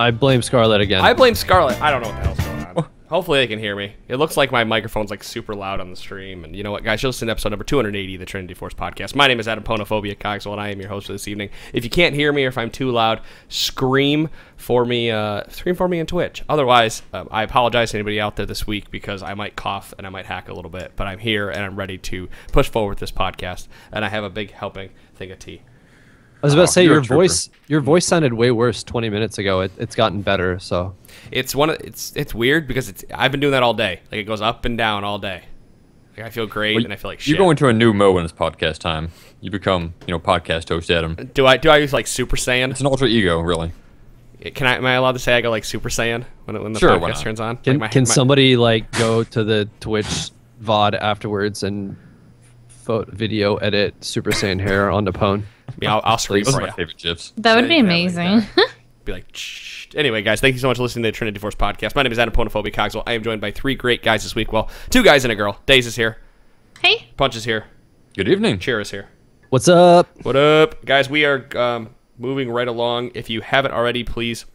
I blame Scarlet again. I blame Scarlet. I don't know what the hell's going on. Hopefully they can hear me. It looks like my microphone's like super loud on the stream. And you know what, guys? You'll listen to episode number 280 of the Trinity Force podcast. My name is Adam Ponophobia Cogswell, and I am your host for this evening. If you can't hear me or if I'm too loud, scream for me on Twitch. Otherwise, I apologize to anybody out there this week because I might cough and I might hack a little bit. But I'm here and I'm ready to push forward with this podcast. And I have a big helping thing of tea. I was about to say your voice sounded way worse 20 minutes ago. It's gotten better, so it's weird because I've been doing that all day. Like it goes up and down all day. Like I feel great and I feel like shit. You go into a new mode when it's podcast time. You become, podcast host Adam. Do I use like Super Saiyan? It's an alter ego, really. Am I allowed to say I go like Super Saiyan when the sure, podcast turns on? Can somebody like go to the Twitch VOD afterwards and video edit Super Saiyan hair onto Pwn? Yeah, I'll scream Those for are you. my favorite GIFs. That would be amazing. Be like, shh. Anyway, guys, thank you so much for listening to the Trinity Force podcast. My name is Adam Ponophobia Cogswell. I am joined by 3 great guys this week. Well, 2 guys and a girl. Daze is here. Hey. Punch is here. Good evening. Cheer is here. What's up? What up? Guys, we are moving right along. If you haven't already, please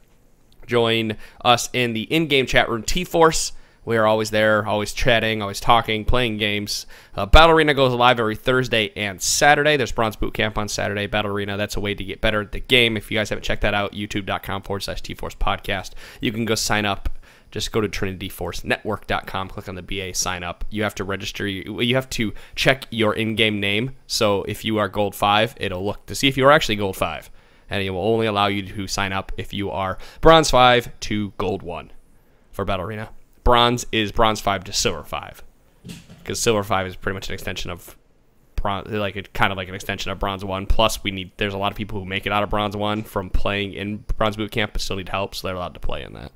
join us in the in-game chat room, T-Force. We are always there, always chatting, always talking, playing games. Battle Arena goes live every Thursday and Saturday. There's Bronze Boot Camp on Saturday. Battle Arena, that's a way to get better at the game. If you guys haven't checked that out, youtube.com/T-Force podcast. You can go sign up. Just go to trinityforcenetwork.com, click on the BA, sign up. You have to register. You have to check your in-game name. So if you are Gold 5, it'll look to see if you are actually Gold 5. And it will only allow you to sign up if you are Bronze 5 to Gold 1 for Battle Arena. Bronze is Bronze 5 to Silver 5, because Silver 5 is pretty much an extension of Bronze, kind of like an extension of Bronze 1. Plus, there's a lot of people who make it out of Bronze 1 from playing in Bronze Boot Camp, but still need help, so they're allowed to play in that.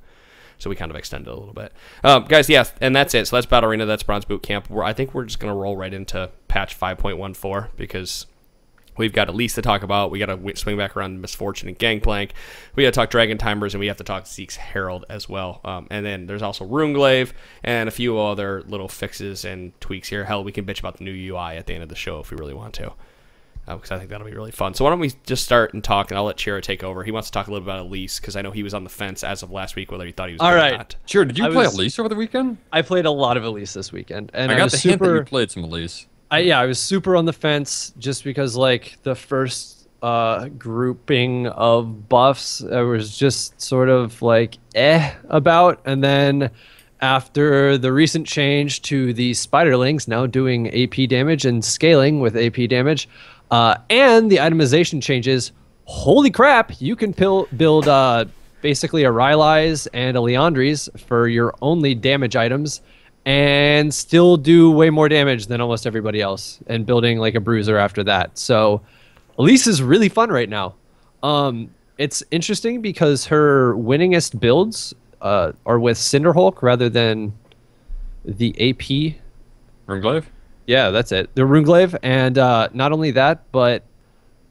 So we kind of extend it a little bit, guys. Yeah, and that's it. So that's Battle Arena. That's Bronze Boot Camp. I think we're just gonna roll right into patch 5.14 because we've got Elise to talk about. We got to swing back around to Misfortune and Gangplank. We got to talk Dragon Timers, and we have to talk Zeke's Herald as well. And then there's also Runeglaive and a few other little fixes and tweaks here. Hell, we can bitch about the new UI at the end of the show if we really want to, because I think that'll be really fun. So why don't we just start and talk, and I'll let Chira take over. He wants to talk a little bit about Elise, because I know he was on the fence as of last week whether he thought he was good or not. Sure, did you play Elise over the weekend? I played a lot of Elise this weekend, and I got the hint that you played some Elise. I was super on the fence just because, like, the first grouping of buffs I was just sort of like about, and then after the recent change to the Spiderlings now doing AP damage and scaling with AP damage, and the itemization changes, holy crap, you can build basically a Rylai's and a Liandry's for your only damage items and still do way more damage than almost everybody else, and building like a bruiser after that. So Elise is really fun right now. It's interesting because her winningest builds are with Cinderhulk rather than the AP. Runeglaive? Yeah, that's it. The Runeglaive, and not only that, but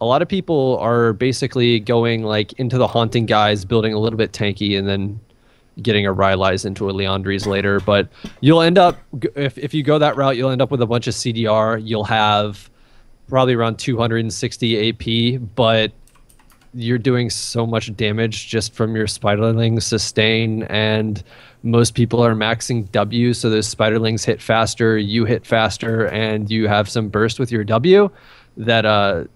a lot of people are basically going like into the Haunting guys, building a little bit tanky, and then getting a Rylai's into a Liandry's later. But you'll end up, if you go that route, you'll end up with a bunch of CDR. You'll have probably around 260 AP, but you're doing so much damage just from your Spiderling sustain, and most people are maxing W, so those Spiderlings hit faster, you hit faster, and you have some burst with your W that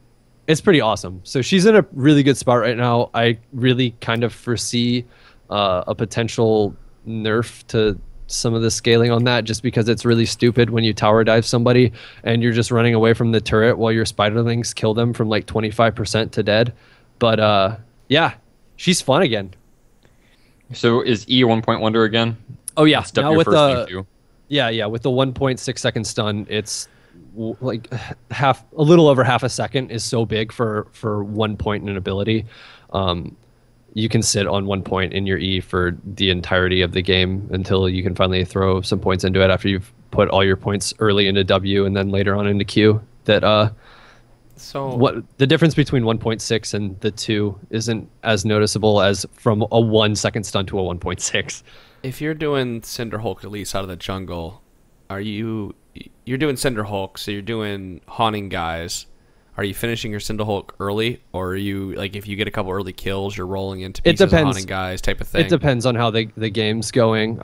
it's pretty awesome. So she's in a really good spot right now. I really kind of foresee a potential nerf to some of the scaling on that, just because it's really stupid when you tower dive somebody and you're just running away from the turret while your Spiderlings kill them from like 25% to dead. But yeah, she's fun again. So is E a 1-point wonder again? Oh yeah, Step now your with first the thing yeah with the 1.6 second stun, it's like a little over half a second is so big for 1 point in an ability. You can sit on 1 point in your E for the entirety of the game until you can finally throw some points into it after you've put all your points early into W and then later on into Q. So what the difference between 1.6 and the 2 isn't as noticeable as from a 1 second stun to a 1.6. If you're doing Cinderhulk Elise out of the jungle, you're doing Cinderhulk, so you're doing Haunting guys. are you finishing your Cinderhulk early, or are you like if you get a couple early kills, you're rolling into pieces It depends. of haunting guys type of thing? It depends on how the game's going.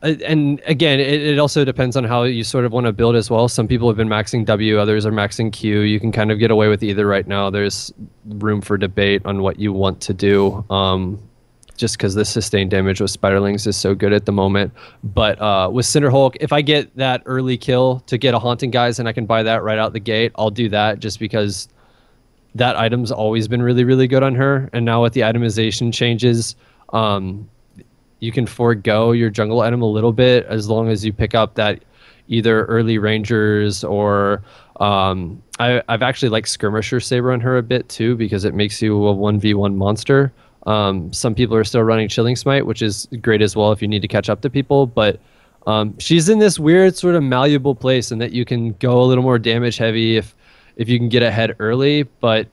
And again, it also depends on how you sort of want to build as well. Some people have been maxing W, others are maxing Q. You can kind of get away with either right now. There's room for debate on what you want to do. Just because the sustained damage with Spiderlings is so good at the moment. But with Cinderhulk, if I get that early kill to get a Haunting Guys and I can buy that right out the gate, I'll do that just because that item's always been really, really good on her. And now with the itemization changes, you can forego your jungle item a little bit as long as you pick up that either early Rangers or I've actually liked Skirmisher Saber on her a bit too because it makes you a 1v1 monster. Some people are still running Chilling Smite, which is great as well if you need to catch up to people. But she's in this weird sort of malleable place in that you can go a little more damage heavy if you can get ahead early, but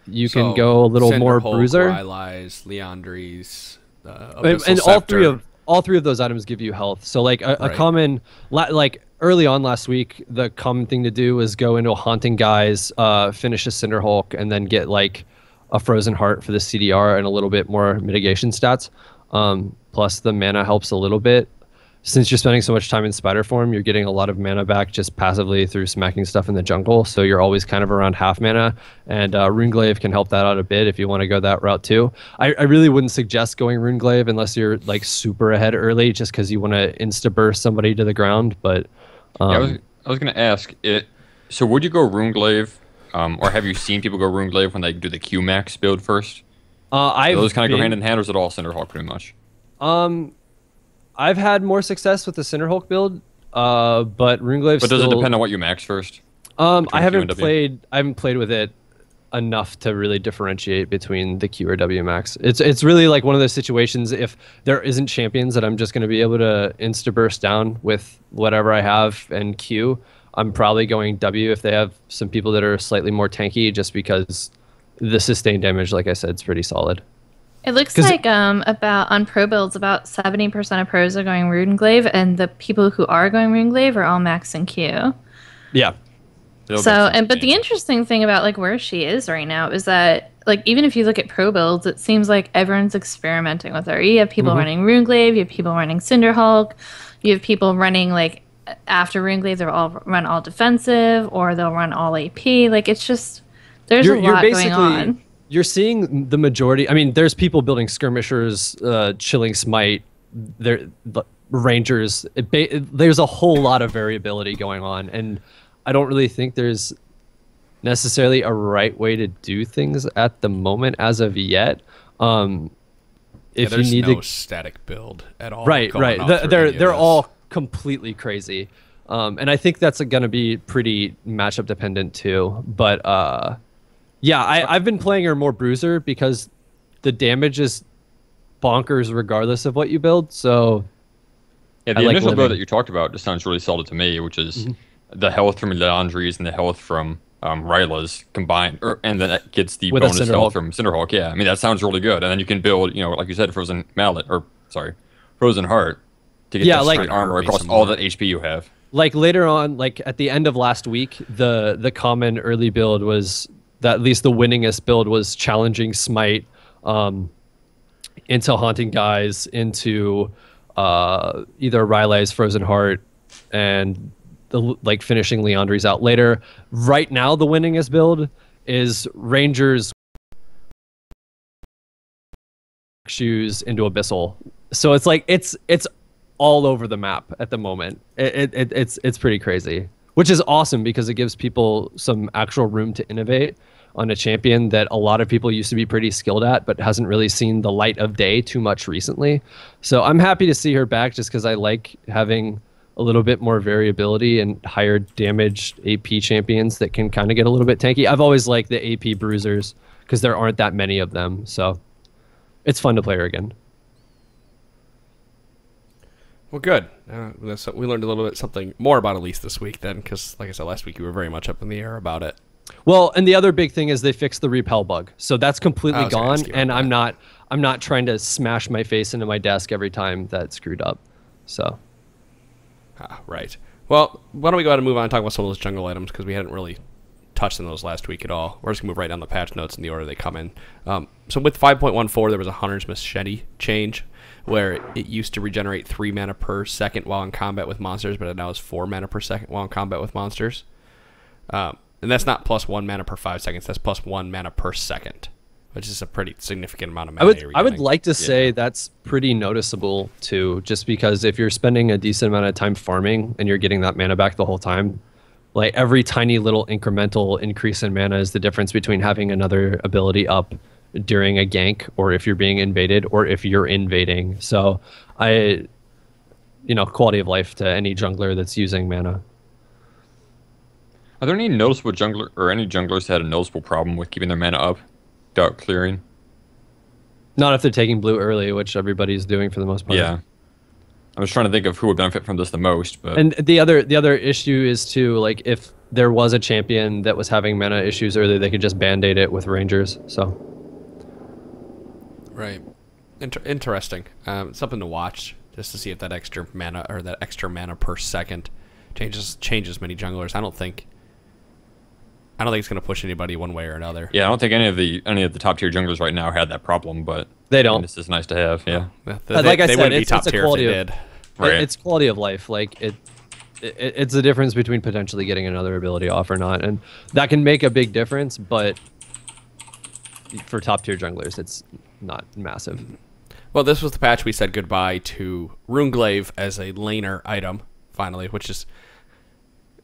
you can go a little more bruiser. Rylai's, Liandry's, and all three of those items give you health. So like a common, like early on last week, the common thing to do was go into a Haunting Guys, finish a Cinderhulk, and then get like a Frozen Heart for the CDR and a little bit more mitigation stats. Plus the mana helps a little bit. Since you're spending so much time in spider form, you're getting a lot of mana back just passively through smacking stuff in the jungle. So you're always kind of around half mana, and Runeglaive can help that out a bit if you want to go that route too. I really wouldn't suggest going Runeglaive unless you're like super ahead early, just because you want to insta burst somebody to the ground. But I was gonna ask it. So would you go Runeglaive, or have you seen people go Runeglaive when they do the Q max build first? Those kind of go hand in hand, or is it all Cinderhulk pretty much? I've had more success with the Cinderhulk build, but Runeglaive. But does it depend on what you max first? I haven't played with it enough to really differentiate between the Q or W max. It's really like one of those situations. If there isn't champions that I'm just going to be able to insta burst down with whatever I have and Q, I'm probably going W if they have some people that are slightly more tanky, just because the sustained damage, like I said, is pretty solid. It looks like about on pro builds, about 70% of pros are going Runeglaive, and the people who are going Runeglaive are all maxing Q. Yeah. But the interesting thing about like where she is right now is that like even if you look at pro builds, it seems like everyone's experimenting with her. You have people running Runeglaive, you have people running Cinderhulk, you have people running like after Runeglaive they'll all run all defensive or they'll run all AP. Like it's just there's a lot going on. You're seeing the majority. I mean, there's people building Skirmishers, Chilling Smite, the Rangers. There's a whole lot of variability going on, and I don't really think there's necessarily a right way to do things at the moment as of yet. If there's you need no static build at all. Right. They're all completely crazy, and I think that's going to be pretty matchup dependent too. But yeah, I've been playing her more bruiser because the damage is bonkers regardless of what you build. So yeah, the initial build that you talked about just sounds really solid to me, which is the health from Leandry's and the health from Rylai's combined, and then that gets the bonus health from Cinderhulk. Yeah, I mean that sounds really good. And then you can build, like you said, Frozen Heart to get straight armor across all the HP you have. Like later on, like at the end of last week, the common early build was that at least the winningest build was challenging Smite into Haunting Guys, into either Rylai's Frozen Heart, and like finishing Leandry's out later. Right now, the winningest build is Rangers shoes into Abyssal. So it's like it's all over the map at the moment. It's pretty crazy, which is awesome because it gives people some actual room to innovate on a champion that a lot of people used to be pretty skilled at, but hasn't really seen the light of day too much recently. So I'm happy to see her back just because I like having a little bit more variability and higher damage AP champions that can kind of get a little bit tanky. I've always liked the AP bruisers because there aren't that many of them. So it's fun to play her again. Well, good. We learned a little bit something more about Elise this week then, because like I said last week, you were very much up in the air about it. Well, and the other big thing is they fixed the repel bug, so that's completely gone. And I'm not trying to smash my face into my desk every time that's screwed up. So, right. Well, why don't we go ahead and move on and talk about some of those jungle items, because we hadn't really touched on those last week at all. We're just going to move right down the patch notes in the order they come in. So with 5.14, there was a Hunter's Machete change, where it used to regenerate 3 mana per second while in combat with monsters, but it now is 4 mana per second while in combat with monsters. And that's not plus 1 mana per 5 seconds, that's plus 1 mana per second, which is a pretty significant amount of mana. I would like to say that's pretty noticeable too, just because if you're spending a decent amount of time farming and you're getting that mana back the whole time, like every tiny little incremental increase in mana is the difference between having another ability up during a gank, or if you're being invaded, or if you're invading. So quality of life to any jungler that's using mana. Are there any noticeable jungler or any junglers that had a noticeable problem with keeping their mana up without clearing? Not if they're taking blue early, which everybody's doing for the most part. Yeah. I was trying to think of who would benefit from this the most, but and the other issue is too, like, if there was a champion that was having mana issues early, they could just band-aid it with rangers. So right, interesting. Something to watch, just to see if that extra mana per second changes many junglers. I don't think it's going to push anybody one way or another. Yeah, I don't think any of the top tier junglers right now had that problem, but they don't. This is nice to have. Yeah, like I said, wouldn't be top tier if they did. Right. It's quality of life. Like it's the difference between potentially getting another ability off or not, and that can make a big difference. But for top tier junglers, it's not massive. Well, this was the patch we said goodbye to Runeglaive as a laner item finally, which is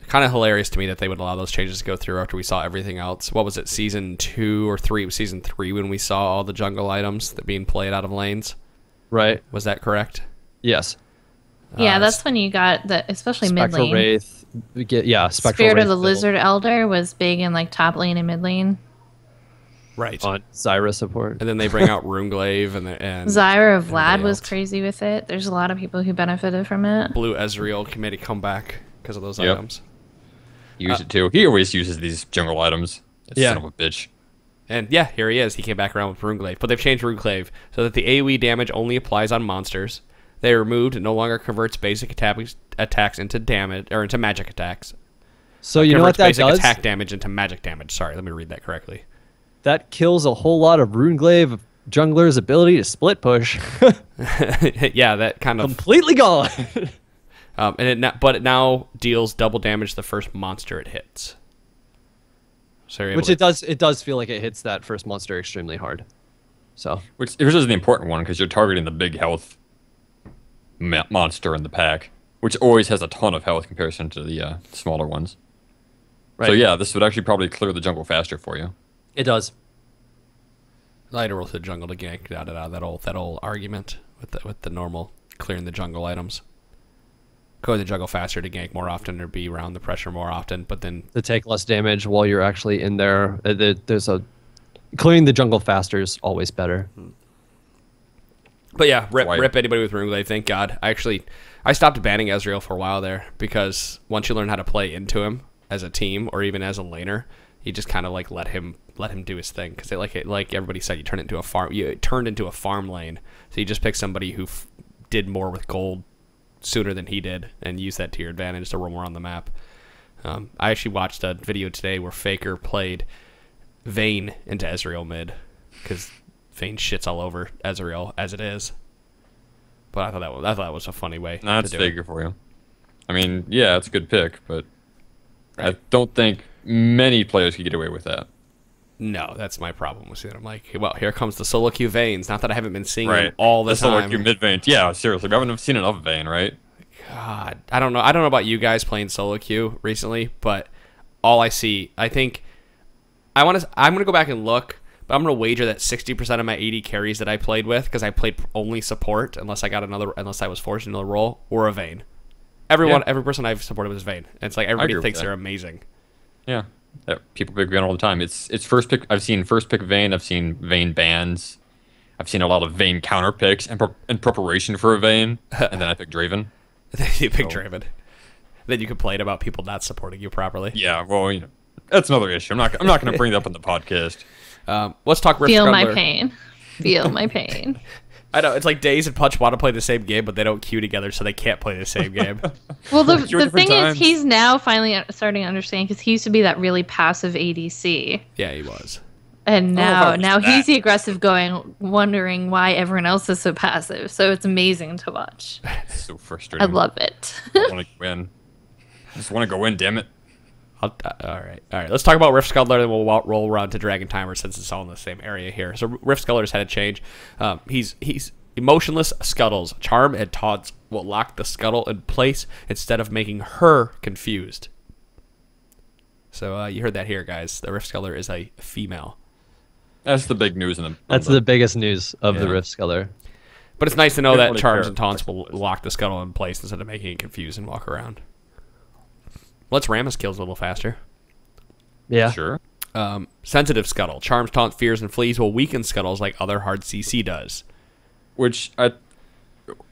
kind of hilarious to me that they would allow those changes to go through after we saw everything else. What was it, season 2 or 3? It was season 3 when we saw all the jungle items that being played out of lanes. Right. Was that correct? Yes. Yeah, that's when you got the, especially mid lane. Wraith. Spectral Spirit Wraith of the Lizard Elder was big in like top lane and mid lane. Right. On Zyra support. And then they bring out Runeglaive and Zyra of Vlad was crazy with it. There's a lot of people who benefited from it. Blue Ezreal made a comeback because of those items. Use it too. He always uses these jungle items. Son of a bitch. And yeah, here he is. He came back around with Runeglaive. But they've changed Runeglaive so that the AoE damage only applies on monsters. They removed, it no longer converts basic attacks into damage, or into magic attacks. So you know what that basic does? Attack damage into magic damage. Sorry, let me read that correctly. That kills a whole lot of Runeglaive jungler's ability to split push. Yeah, that kind of completely gone. But it now deals double damage to the first monster it hits. So it does feel like it hits that first monster extremely hard. So which this is the important one, because you're targeting the big health monster in the pack, which always has a ton of health in comparison to the smaller ones. Right. So yeah, this would actually probably clear the jungle faster for you. It does. Lighter roll to the jungle to gank. That old argument with the normal clearing the jungle items. Go to the jungle faster to gank more often, or be around the pressure more often, but then to take less damage while you're actually in there. Clearing the jungle faster is always better. But yeah, rip anybody with Runeglaive. Thank God. I stopped banning Ezreal for a while there, because once you learn how to play into him as a team or even as a laner, you just kind of like let him do his thing, because like everybody said, you turned into a farm. You turned into a farm lane, so you just pick somebody who did more with gold sooner than he did and use that to your advantage to roam around the map. I actually watched a video today where Faker played Vayne into Ezreal mid, because Vayne shits all over Ezreal as it is. But I thought that was a funny way. That's Faker for you. I mean, yeah, it's a good pick, but I don't think many players could get away with that. No, that's my problem with it. I'm like, well, here comes the solo queue Vaynes. Not that I haven't been seeing them all the time. Solo queue mid Vayne. Yeah, seriously, I haven't seen enough Vayne, right? God, I don't know. I don't know about you guys playing solo queue recently, but all I see, I'm gonna go back and look, but I'm gonna wager that 60% of my 80 carries that I played with, because I played only support unless I was forced into the role, were a Vayne. Every person I've supported was Vayne. It's like everybody thinks they're amazing. Yeah. People pick Vayne all the time. It's first pick. I've seen first pick Vayne. I've seen Vayne bans. I've seen a lot of Vayne counter picks in preparation for a Vayne, and then I pick Draven. You pick Draven. Then you complain about people not supporting you properly. Yeah, well, that's another issue. I'm not going to bring that up in the podcast. Let's talk Rift Feel Scrambler. my pain. Feel my pain. I know, it's like Daze and Punch want to play the same game, but they don't queue together, so they can't play the same game. Well, the thing is, he's now finally starting to understand, because he used to be that really passive ADC. Yeah, he was. And now he's the aggressive going, wondering why everyone else is so passive. So it's amazing to watch. It's so frustrating. I love it. I want to win. I just want to go in, damn it. All right. Let's talk about Rift Scuttler, then we'll roll around to Dragon Timer since it's all in the same area here. So Rift Scuttler's had a change. He's emotionless scuttles. Charm and taunts will lock the scuttle in place instead of making her confused. So you heard that here, guys. The Rift Scuttler is a female. That's the big news. That's the biggest news of the Rift Scuttler. But it's nice to know that charms and taunts will lock the scuttle in place instead of making it confused and walk around. Let's ram his kills a little faster. Yeah. Sure. Sensitive scuttle. Charms, taunts, fears, and fleas will weaken scuttles like other hard CC does. Which I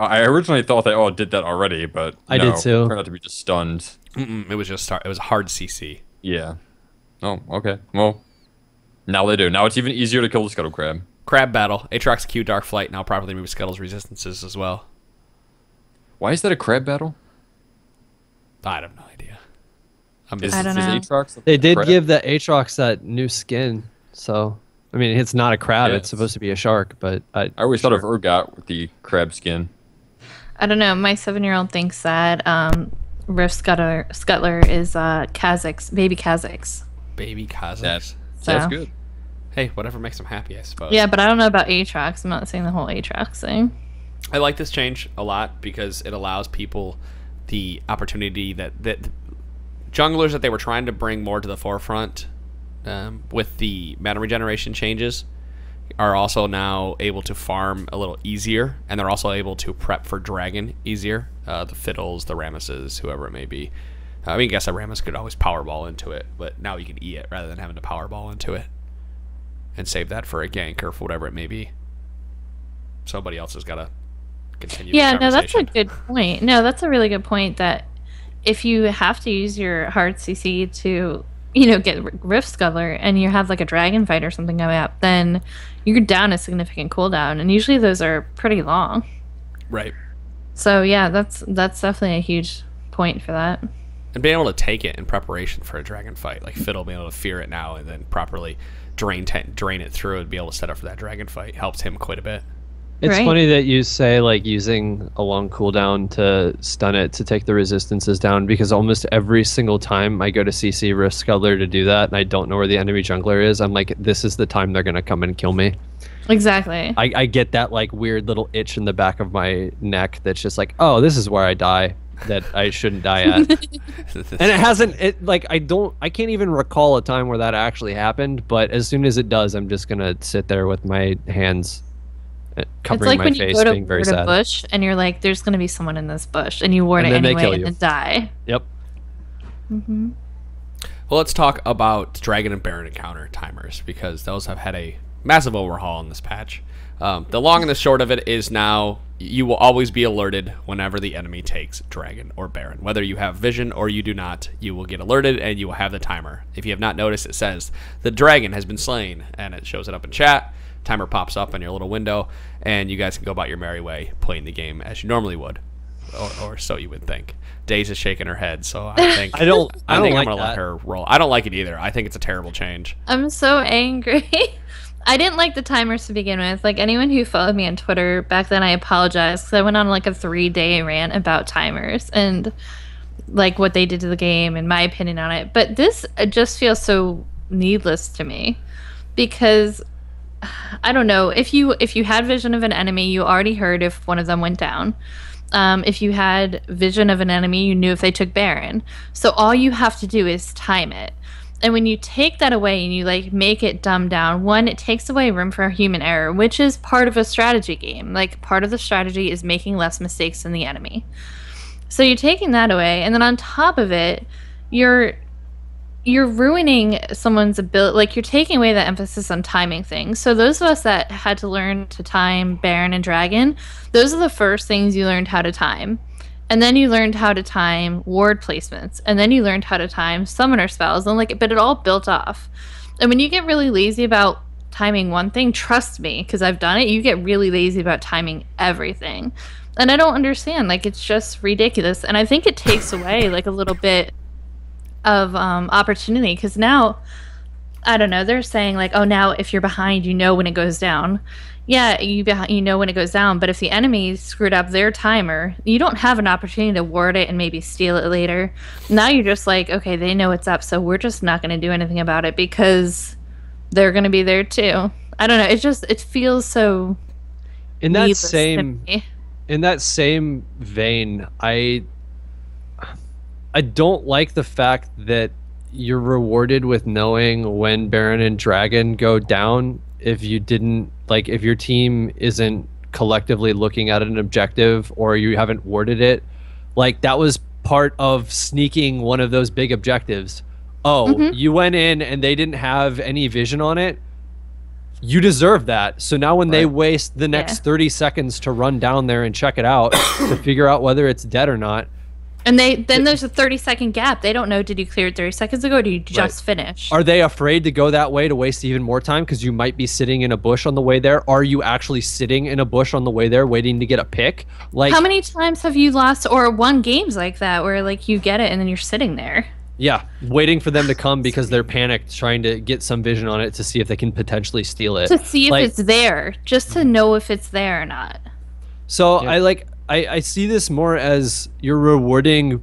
originally thought they all did that already, but I did too. It turned out to be just stunned. It was just it was hard CC. Yeah. Oh, okay. Well, now they do. Now it's even easier to kill the Scuttle Crab. Crab Battle. Aatrox Q Dark Flight now properly moves Scuttle's resistances as well. Why is that a Crab Battle? I have no idea. I don't know. Aatrox they did give the Aatrox that new skin, so I mean it's not a crab; it's supposed to be a shark. But I always thought of Urgot with the crab skin. I don't know. My 7-year-old thinks that Rift Scuttler is Kha'Zix, baby Kha'Zix. Baby Kha'Zix. That's good. Hey, whatever makes them happy, I suppose. Yeah, but I don't know about Aatrox. I'm not saying the whole Aatrox thing. I like this change a lot because it allows people the opportunity that junglers that they were trying to bring more to the forefront with the mana regeneration changes are also now able to farm a little easier, and they're also able to prep for dragon easier. The Fiddles, the Rammuses, whoever it may be. I mean, I guess a Rammus could always powerball into it, but now you can E it rather than having to powerball into it and save that for a gank or for whatever it may be. Somebody else has got to continue. Yeah, no, that's a good point. No, that's a really good point, that if you have to use your hard CC to, get Rift Scuttler and you have like a dragon fight or something coming up, then you're down a significant cooldown, and usually those are pretty long. Right. So yeah, that's definitely a huge point for that. And being able to take it in preparation for a dragon fight, like Fiddle being able to fear it now and then properly drain it through and be able to set up for that dragon fight helps him quite a bit. It's funny that you say like using a long cooldown to stun it to take the resistances down, because almost every single time I go to CC Rift Scuttler to do that and I don't know where the enemy jungler is, I'm like, this is the time they're gonna come and kill me. Exactly. I get that like weird little itch in the back of my neck that's just like, oh, this is where I die, that I shouldn't die at. And it hasn't, I can't even recall a time where that actually happened, but as soon as it does, I'm just gonna sit there with my hands covering my face, being very sad. It's like when you go to a bush and you're like, there's going to be someone in this bush, and you ward it anyway and then die. Yep. Mm-hmm. Well, let's talk about Dragon and Baron encounter timers, because those have had a massive overhaul in this patch. The long and the short of it is now you will always be alerted whenever the enemy takes Dragon or Baron. Whether you have vision or you do not, you will get alerted and you will have the timer. If you have not noticed, it says the dragon has been slain, and it shows it up in chat. Timer pops up on your little window, and you guys can go about your merry way playing the game as you normally would, or so you would think. Daze is shaking her head, so I think I think I'm gonna let her roll. I don't like it either. I think it's a terrible change. I'm so angry. I didn't like the timers to begin with. Like, anyone who followed me on Twitter back then, I apologize, because I went on like a 3-day rant about timers and like what they did to the game and my opinion on it. But this just feels so needless to me, because I don't know, if you had vision of an enemy, you already heard if one of them went down. If you had vision of an enemy, you knew if they took Baron. So all you have to do is time it. And when you take that away and you like make it dumbed down, one, it takes away room for human error, which is part of a strategy game. Like, part of the strategy is making less mistakes than the enemy. So you're taking that away, and then on top of it, you're ruining someone's ability. Like, you're taking away that emphasis on timing things. So those of us that had to learn to time Baron and Dragon, those are the first things you learned how to time. And then you learned how to time ward placements, and then you learned how to time summoner spells, and but it all built off. And when you get really lazy about timing one thing, trust me, because I've done it, you get really lazy about timing everything. And I don't understand. Like, it's just ridiculous. And I think it takes away, like, a little bit of opportunity, because now, I don't know, they're saying, like, oh, now if you're behind, you know when it goes down. Yeah, you know when it goes down, but if the enemy screwed up their timer, you don't have an opportunity to ward it and maybe steal it later. Now you're just like, okay, they know it's up, so we're just not going to do anything about it because they're going to be there too. I don't know. It feels so. In that same vein, I don't like the fact that you're rewarded with knowing when Baron and Dragon go down if you didn't, like, if your team isn't collectively looking at an objective or you haven't warded it. Like, that was part of sneaking one of those big objectives. Oh, you went in and they didn't have any vision on it. You deserve that. So now when they waste the next 30 seconds to run down there and check it out to figure out whether it's dead or not. And then there's a 30-second gap. They don't know, did you clear it 30 seconds ago or did you just finish? Are they afraid to go that way to waste even more time because you might be sitting in a bush on the way there? Are you actually sitting in a bush on the way there waiting to get a pick? Like, how many times have you lost or won games like that where, like, you get it and then you're sitting there? Yeah, waiting for them to come because they're panicked trying to get some vision on it to see if they can potentially steal it. To see if it's there, just to know if it's there or not. So I see this more as you're rewarding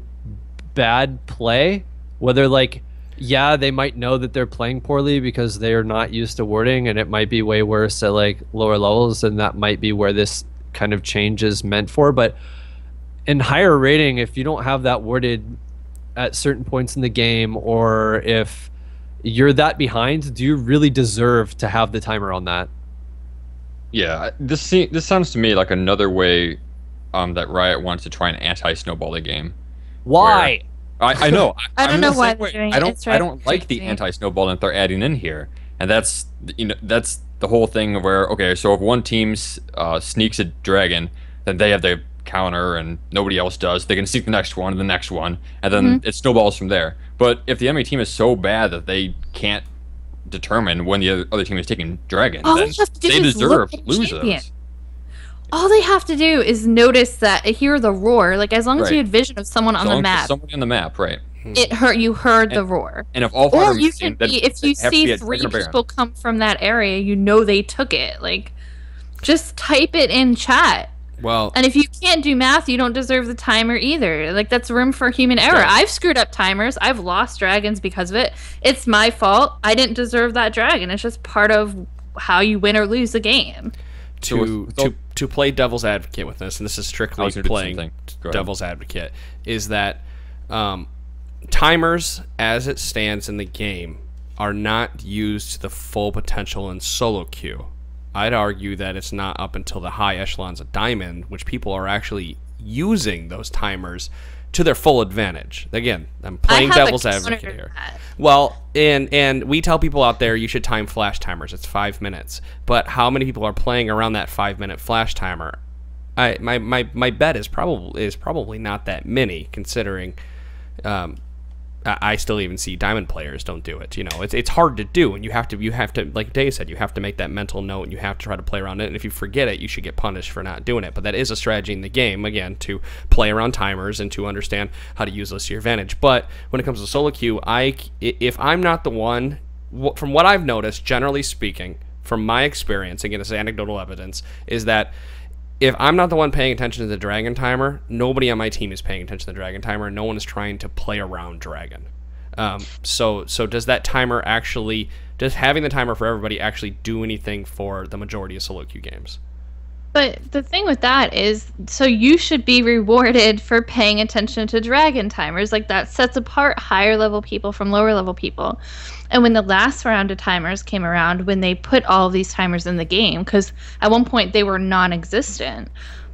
bad play, whether, like, yeah, they might know that they're playing poorly because they're not used to warding, and it might be way worse at, like, lower levels, and that might be where this kind of change is meant for. But in higher rating, if you don't have that warded at certain points in the game, or if you're that behind, do you really deserve to have the timer on that? Yeah, this sounds to me like another way that Riot wants to try and anti-snowball the game. Why? I know. I don't know why they're doing it. I don't like the anti-snowball that they're adding in here, and that's the whole thing where, okay, so if one team sneaks a dragon, then they have the counter and nobody else does. They can sneak the next one and the next one, and then it snowballs from there. But if the enemy team is so bad that they can't determine when the other team is taking dragon, then they deserve to lose those. All they have to do is notice that, hear the roar. Like, as long as you had vision of someone on the map. Someone on the map, right. You heard the roar. And if all five if you see 3 people come from that area, you know they took it. Like, just type it in chat. Well, and if you can't do math, you don't deserve the timer either. Like, that's room for human error. I've screwed up timers. I've lost dragons because of it. It's my fault. I didn't deserve that dragon. It's just part of how you win or lose the game. To play devil's advocate with this, and this is strictly playing devil's advocate, is that timers, as it stands in the game, are not used to the full potential in solo queue. I'd argue that it's not up until the high echelons of Diamond, which people are actually using those timers to their full advantage. Again, I'm playing devil's advocate here. Well, and we tell people out there you should time flash timers. It's 5 minutes. But how many people are playing around that 5-minute flash timer? My bet is probably not that many, considering I still even see Diamond players don't do it. You know, it's hard to do, and you have to, like Dave said, you have to make that mental note, and you have to try to play around it. And if you forget it, you should get punished for not doing it. But that is a strategy in the game, again, to play around timers and to understand how to use those to your advantage. But when it comes to solo queue, if I'm not the one, from what I've noticed, generally speaking, from my experience, again, this is anecdotal evidence, is that if I'm not the one paying attention to the dragon timer, nobody on my team is paying attention to the dragon timer, and no one is trying to play around dragon. So does that timer actually, does having the timer for everybody actually do anything for the majority of solo queue games? But the thing with that is, so you should be rewarded for paying attention to dragon timers. Like, that sets apart higher level people from lower level people. And when the last round of timers came around, when they put all of these timers in the game, because at one point they were non-existent,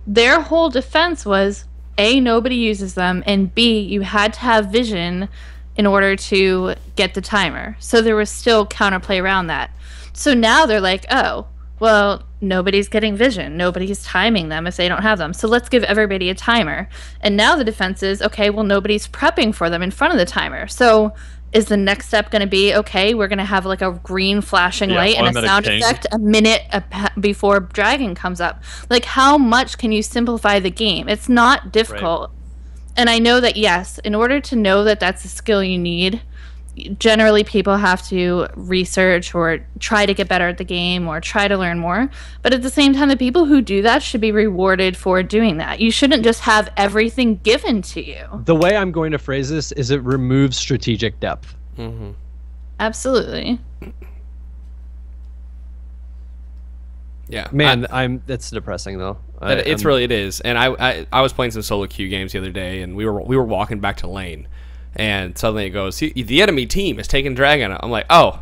their whole defense was, A, nobody uses them, and B, you had to have vision in order to get the timer. So there was still counterplay around that. So now they're like, oh, well, nobody's getting vision. Nobody's timing them if they don't have them. So let's give everybody a timer. And now the defense is, okay, well, nobody's prepping for them in front of the timer. So is the next step going to be, okay, we're going to have like a green flashing light and a sound effect a minute before dragon comes up? Like, how much can you simplify the game? It's not difficult. Right. And I know that, yes, in order to know that that's a skill you need, generally people have to research or try to get better at the game or try to learn more. But at the same time, the people who do that should be rewarded for doing that. You shouldn't just have everything given to you. The way I'm going to phrase this is it removes strategic depth. Mm-hmm. Absolutely. Yeah, man, that's depressing though. It is. And I was playing some solo queue games the other day, and we were walking back to lane, and suddenly it goes, the enemy team is taking dragon. I'm like, oh,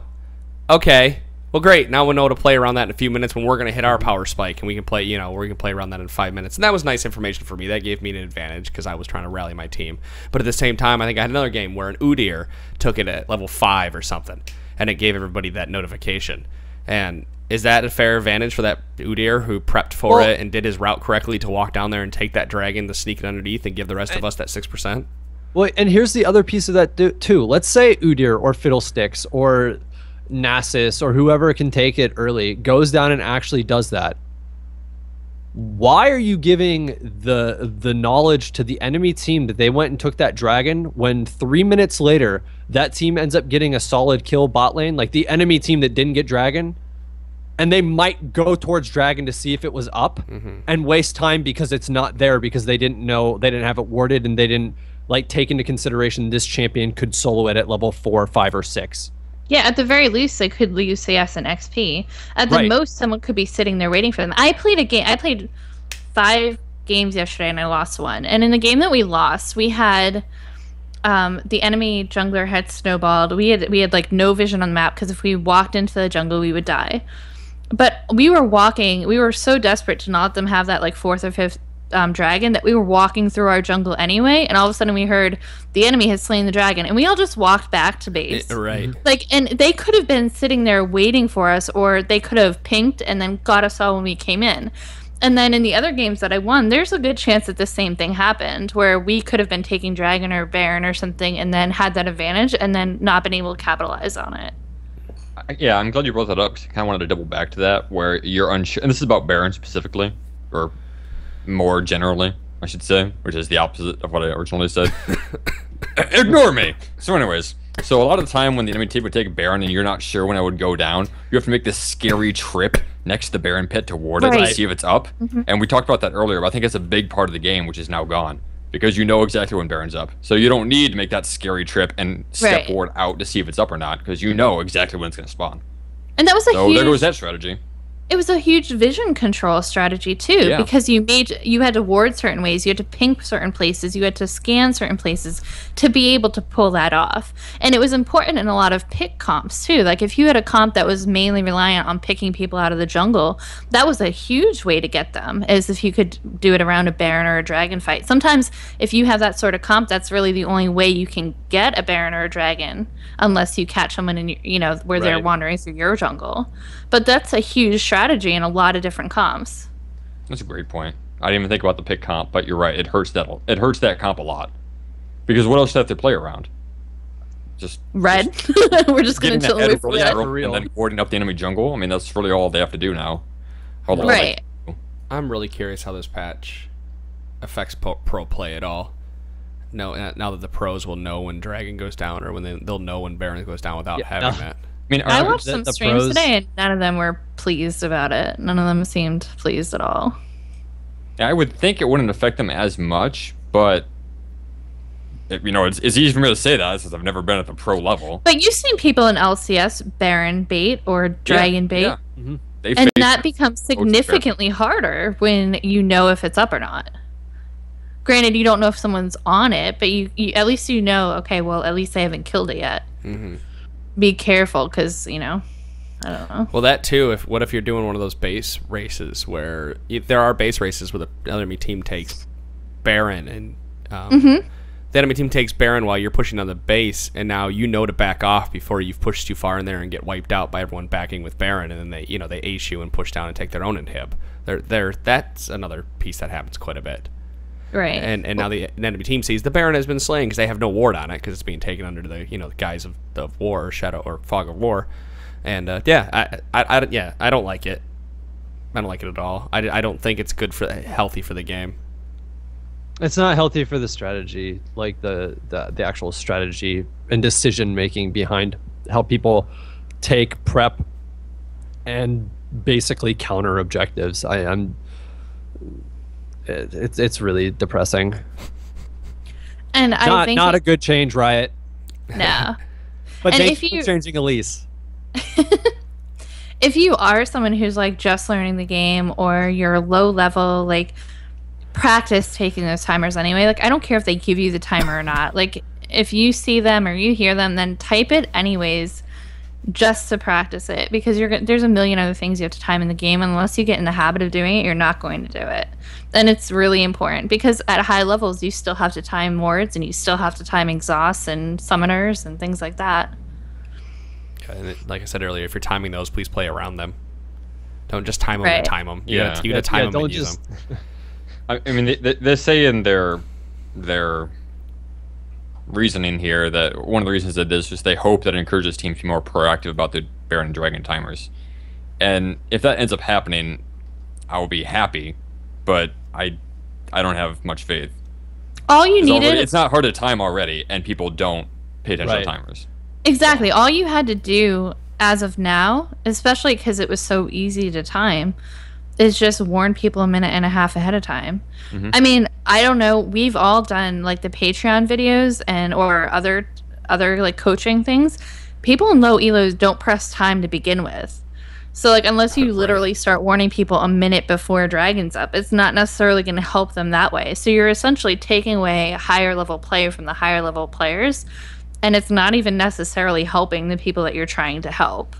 okay, well, great. Now we'll know to play around that in a few minutes when we're gonna hit our power spike, and we can play, we can play around that in 5 minutes. And that was nice information for me. That gave me an advantage because I was trying to rally my team. But at the same time, I think I had another game where an Udyr took it at level 5 or something, and it gave everybody that notification. And is that a fair advantage for that Udyr who prepped for it and did his route correctly to walk down there and take that dragon to sneak it underneath and give the rest of us that 6%? Well, and here's the other piece of that too. Let's say Udyr or Fiddlesticks or Nasus or whoever can take it early goes down and actually does that. Why are you giving the knowledge to the enemy team that they went and took that dragon when 3 minutes later that team ends up getting a solid kill bot lane, like the enemy team that didn't get dragon? And they might go towards dragon to see if it was up and waste time because it's not there because they didn't know, they didn't have it warded, and they didn't like take into consideration this champion could solo it at level 4, 5, or 6. Yeah, at the very least, they could lose CS and XP. At the most, someone could be sitting there waiting for them. I played 5 games yesterday, and I lost 1. And in the game that we lost, we had the enemy jungler had snowballed. We had like no vision on the map because if we walked into the jungle, we would die. But we were so desperate to not let them have that like 4th or 5th dragon that we were walking through our jungle anyway, and all of a sudden we heard the enemy had slain the dragon, and we all just walked back to base. Right. Like, and they could have been sitting there waiting for us, or they could have pinked and then got us all when we came in. And then in the other games that I won, there's a good chance that the same thing happened, where we could have been taking dragon or baron or something and then had that advantage and then not been able to capitalize on it. Yeah, I'm glad you brought that up because I kind of wanted to double back to that, where you're unsure, and this is about Baron specifically, or more generally, I should say, which is the opposite of what I originally said. Ignore me! So anyways, so a lot of the time when the enemy team would take Baron and you're not sure when I would go down, you have to make this scary trip next to the Baron pit to ward it to see if it's up. And we talked about that earlier, but I think it's a big part of the game, which is now gone. Because you know exactly when Baron's up. So you don't need to make that scary trip and step forward out to see if it's up or not, because you know exactly when it's going to spawn. And that was huge... there goes that strategy. It was a huge vision control strategy too, because you had to ward certain ways, you had to ping certain places, you had to scan certain places to be able to pull that off. And it was important in a lot of pick comps too. Like if you had a comp that was mainly reliant on picking people out of the jungle, that was a huge way to get them, is if you could do it around a baron or a dragon fight. Sometimes if you have that sort of comp, that's really the only way you can get a baron or a dragon, unless you catch someone in where they're wandering through your jungle. But that's a huge strategy in a lot of different comps. That's a great point. I didn't even think about the pick comp, but you're right. It hurts that comp a lot. Because what else do they have to play around? Just red. We're just going to chill away from red. And then boarding up the enemy jungle. I mean, that's really all they have to do now. Right. I'm really curious how this patch affects pro play at all. No, now that the pros will know when Dragon goes down, or when they'll know when Baron goes down without having that. I mean, I watched some streams today, and none of them were pleased about it. None of them seemed pleased at all. Yeah, I would think it wouldn't affect them as much, but it's easy for me to say that since I've never been at the pro level. But you've seen people in LCS Baron bait or Dragon bait, and that becomes significantly harder when you know if it's up or not. Granted, you don't know if someone's on it, but you at least okay, well, at least they haven't killed it yet. Be careful, because I don't know. Well, that too. What if you're doing one of those base races where there are base races where the enemy team takes Baron, and the enemy team takes Baron while you're pushing on the base, and now you know to back off before you've pushed too far in there and get wiped out by everyone backing with Baron, and then they ace you and push down and take their own inhib. That's another piece that happens quite a bit. Right. And now the enemy team sees the Baron has been slain because they have no ward on it because it's being taken under the the guise of war or shadow or fog of war. And I don't like it. I don't like it at all. I don't think it's good healthy for the game. It's not healthy for the strategy, like the actual strategy and decision making behind how people take prep and basically counter objectives. It's really depressing. And I think not a good change, Riot. No. But thank you for changing Elise. If you are someone who's like just learning the game, or you're low level, like, practice taking those timers anyway. Like, I don't care if they give you the timer or not. Like, if you see them or you hear them, then type it anyways, just to practice it, because there's a million other things you have to time in the game. Unless you get in the habit of doing it, you're not going to do it. And it's really important, because at high levels you still have to time wards, and you still have to time exhausts and summoners and things like that. And like I said earlier, if you're timing those, please play around them. Don't just time them and time them. You gotta time them and use them. I mean, they say in their reasoning here that one of the reasons that this is they hope that it encourages teams to be more proactive about the Baron and Dragon timers. And if that ends up happening, I will be happy, but I don't have much faith. All you needed... It's not hard to time already, and people don't pay attention to timers. Exactly. All you had to do as of now, especially because it was so easy to time, is just warn people a minute and a half ahead of time. Mm-hmm. I mean, I don't know. We've all done like the Patreon videos or other like coaching things. People in low elos don't press time to begin with. So like, unless you literally start warning people a minute before Dragon's up, it's not necessarily going to help them that way. So you're essentially taking away higher level play from the higher level players. And it's not even necessarily helping the people that you're trying to help.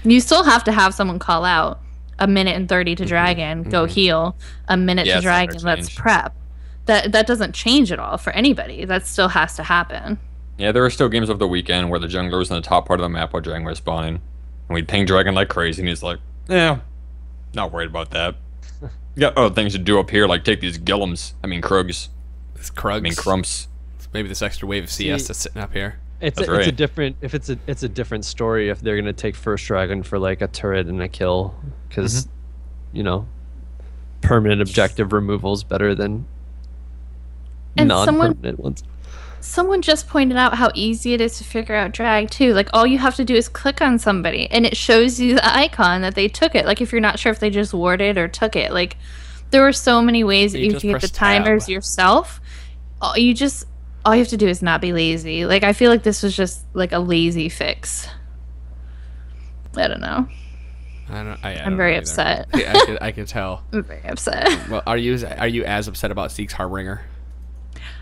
You still have to have someone call out a minute and 30 to Dragon, go heal, a minute to Dragon, let's prep. That doesn't change at all for anybody. That still has to happen. Yeah, there are still games over the weekend where the jungler was in the top part of the map while Dragon was spawning. And we'd ping Dragon like crazy, and he's like, yeah, not worried about that. You got other things to do up here, like take these Krugs. It's Krugs. I mean Crumps. Maybe this extra wave of CS that's sitting up here. It's a different story if they're gonna take first Dragon for like a turret and a kill, because permanent objective removal is better than non-permanent ones. Someone just pointed out how easy it is to figure out drag too. Like, all you have to do is click on somebody and it shows you the icon that they took it. Like, if you're not sure if they just warded or took it, like, there were so many ways that you could get the timers yourself. All you have to do is not be lazy. Like, I feel like this was just like a lazy fix. I don't know. I'm very upset. I can tell. I'm very upset. Well, are you as upset about Zeke's Harbinger?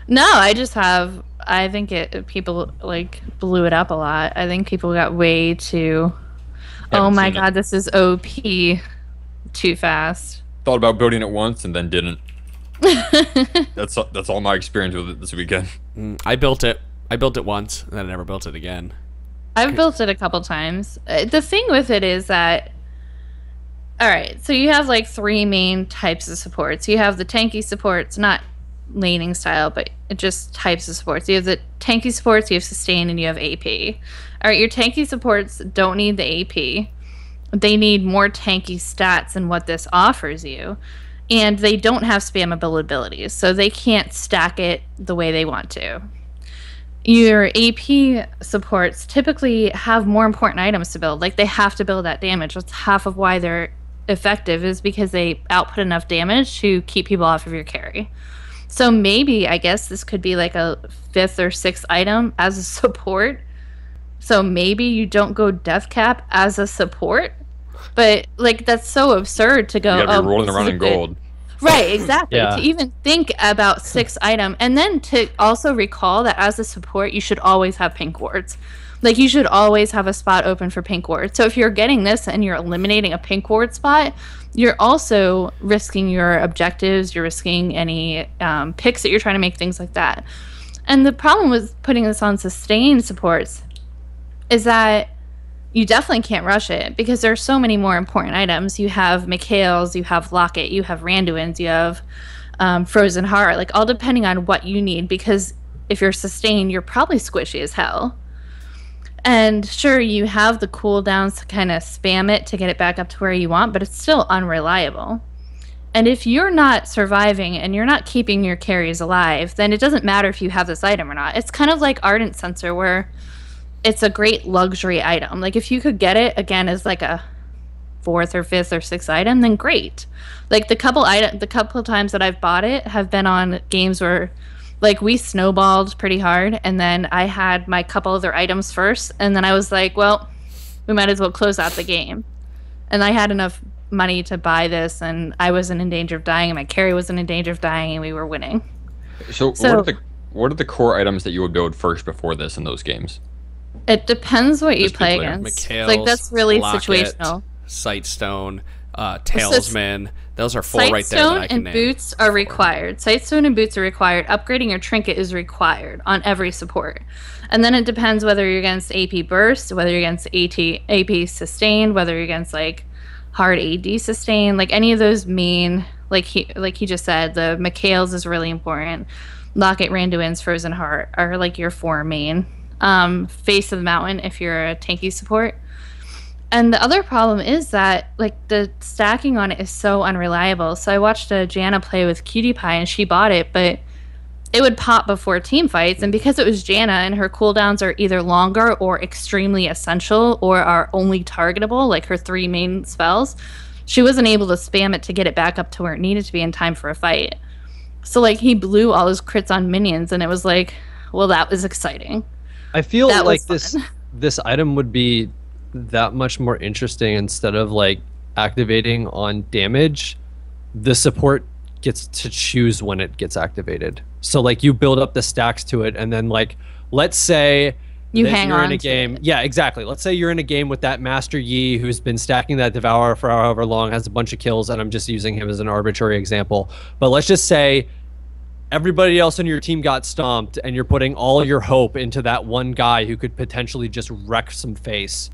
No, I think people like blew it up a lot. I think people got way too, oh my god, this is OP too fast. Thought about building it once and then didn't. That's all my experience with it this weekend. I built it once and then I never built it again. I've built it a couple times. The thing with it is that, all right, so you have like 3 main types of supports. You have the tanky supports, not laning style, but just types of supports. You have the tanky supports, you have sustain, and you have AP. All right, your tanky supports don't need the AP. They need more tanky stats than what this offers you. And they don't have spammable abilities, so they can't stack it the way they want to. Your AP supports typically have more important items to build. Like, they have to build that damage. That's half of why they're effective, is because they output enough damage to keep people off of your carry. So maybe, I guess, this could be like a 5th or 6th item as a support. So maybe you don't go death cap as a support. But, like, that's so absurd to go, you gotta be rolling around in gold. Right, exactly. To even think about 6 item, and then to also recall that as a support, you should always have pink wards. Like, you should always have a spot open for pink wards. So if you're getting this and you're eliminating a pink ward spot, you're also risking your objectives, you're risking any picks that you're trying to make, things like that. And the problem with putting this on sustain supports is that you definitely can't rush it because there are so many more important items. You have Mikhail's, you have Locket, you have Randuin's, you have Frozen Heart, like all depending on what you need, because if you're sustained, you're probably squishy as hell. And sure, you have the cooldowns to kind of spam it to get it back up to where you want, but it's still unreliable. And if you're not surviving and you're not keeping your carries alive, then it doesn't matter if you have this item or not. It's kind of like Ardent Sensor, where it's a great luxury item. Like if you could get it again as like a 4th or 5th or 6th item, then great. Like the couple of times that I've bought it have been on games where like we snowballed pretty hard, and then I had my couple other items first, and then I was like, well, we might as well close out the game. And I had enough money to buy this, and I wasn't in danger of dying, and my carry wasn't in danger of dying, and we were winning. So what are the core items that you would build first before this in those games? It depends what you play against. Mikhail's, like that's really Locket, situational. Sightstone, Talisman. Those are 4 right there that I can name. Sightstone and boots are required. Sightstone and boots are required. Upgrading your trinket is required on every support. And then it depends whether you're against AP burst, whether you're against AP sustained, whether you're against like hard AD sustained, like any of those main, like he just said, the Mikhail's is really important. Locket, Randuin's, Frozen Heart are like your 4 main. Face of the Mountain if you're a tanky support. And the other problem is that like the stacking on it is so unreliable. So I watched a Janna play with Cutie Pie, and she bought it, but it would pop before team fights, and because it was Janna and her cooldowns are either longer or extremely essential or are only targetable, like her 3 main spells, she wasn't able to spam it to get it back up to where it needed to be in time for a fight. So like he blew all his crits on minions, and it was like, well, that was exciting. I feel like this item would be that much more interesting instead of like activating on damage. The support gets to choose when it gets activated. So like you build up the stacks to it, and then like let's say you're in a game. Yeah, exactly. Let's say you're in a game with that Master Yi who's been stacking that Devourer for however long, has a bunch of kills, and I'm just using him as an arbitrary example. But let's just say everybody else on your team got stomped, and you're putting all your hope into that one guy who could potentially just wreck some face.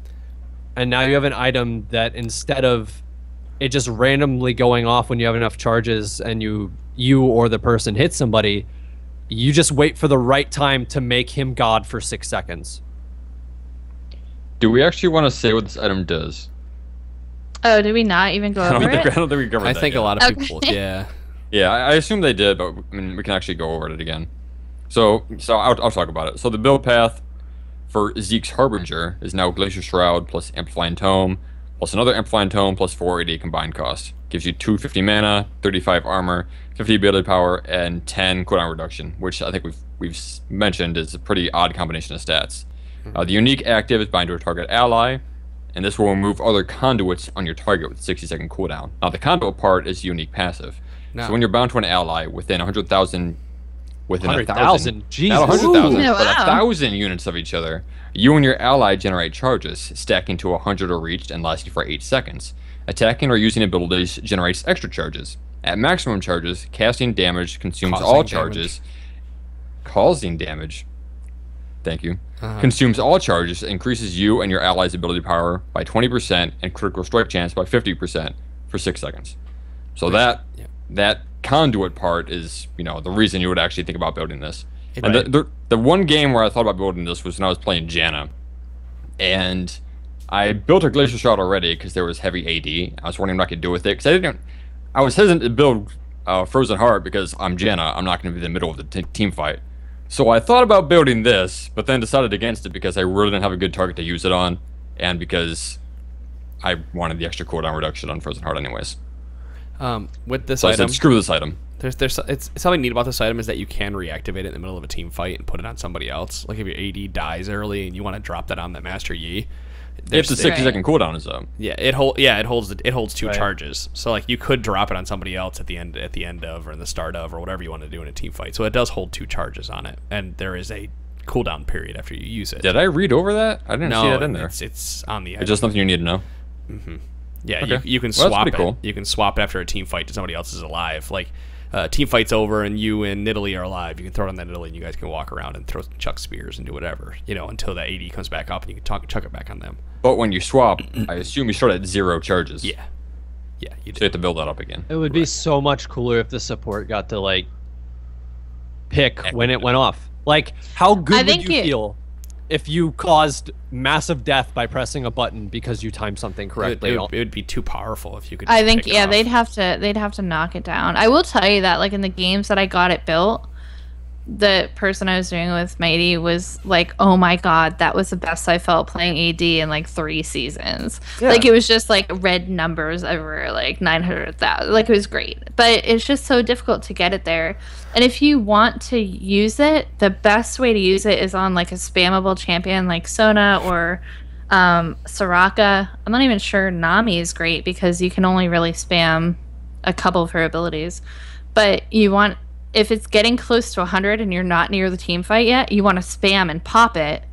And now you have an item that instead of it just randomly going off when you have enough charges and you or the person hits somebody, you just wait for the right time to make him God for 6 seconds. Do we actually want to say what this item does? Oh, did we not even go over it? I don't think we covered that. I think yet. A lot of people, yeah. Yeah, I assume they did, but I mean, we can actually go over it again. So I'll talk about it. So the build path for Zeke's Harbinger is now Glacier Shroud plus Amplifying Tome, plus another Amplifying Tome plus 480 combined cost. Gives you 250 mana, 35 armor, 50 ability power, and 10 cooldown reduction, which I think we've mentioned is a pretty odd combination of stats. The unique active is bind to a target ally, and this will remove other conduits on your target with a 60-second cooldown. Now the conduit part is unique passive. No. So when you're bound to an ally within 100,000, within 100,000, Jesus, not 100,000, but 1,000 units of each other, you and your ally generate charges, stacking to 100 or reached and lasting for 8 seconds. Attacking or using abilities generates extra charges. At maximum charges, casting damage consumes all charges. Causing damage. Thank you. Consumes all charges, increases you and your ally's ability power by 20% and critical strike chance by 50% for 6 seconds. So that conduit part is, the reason you would actually think about building this. Right. And the one game where I thought about building this was when I was playing Janna. And I built a Glacier Shroud already because there was heavy AD. I was wondering what I could do with it because I was hesitant to build Frozen Heart because I'm Janna. I'm not going to be in the middle of the team fight. So I thought about building this, but then decided against it because I really didn't have a good target to use it on, and because I wanted the extra cooldown reduction on Frozen Heart anyways. With this so item, I said, screw this item. It's something neat about this item is that you can reactivate it in the middle of a team fight and put it on somebody else. Like if your AD dies early and you want to drop that on the Master Yi, if the 60-second cooldown is up. Yeah, it holds 2 charges. So like you could drop it on somebody else at the end of or in the start of or whatever you want to do in a team fight. So it does hold 2 charges on it, and there is a cooldown period after you use it. Did I read over that? I didn't see that in there. It's on the item. It's just something you need to know. Yeah, Okay. you can swap it. Cool. You can swap it after a team fight to somebody else is alive. Like, team fight's over and you and Nidalee are alive. You can throw it on that Nidalee and you guys can walk around and chuck spears and do whatever, until that AD comes back up and you can chuck it back on them. But when you swap, I assume you start at 0 charges. Yeah. Yeah, you do. So you have to build that up again. It would be so much cooler if the support got to like pick when it went off. Like, how good would you feel if you caused massive death by pressing a button because you timed something correctly? It would be too powerful if you could. I think pick it off. they'd have to knock it down. I will tell you that like in the games that I got it built, the person I was doing with Mighty was like, oh my god, that was the best I felt playing AD in like 3 seasons. Yeah. Like it was just like red numbers over like 900,000. Like it was great, but it's just so difficult to get it there. And if you want to use it, the best way to use it is on like a spammable champion like Sona or Soraka. I'm not even sure Nami is great because you can only really spam a couple of her abilities. But if it's getting close to 100 and you're not near the team fight yet, you want to spam and pop it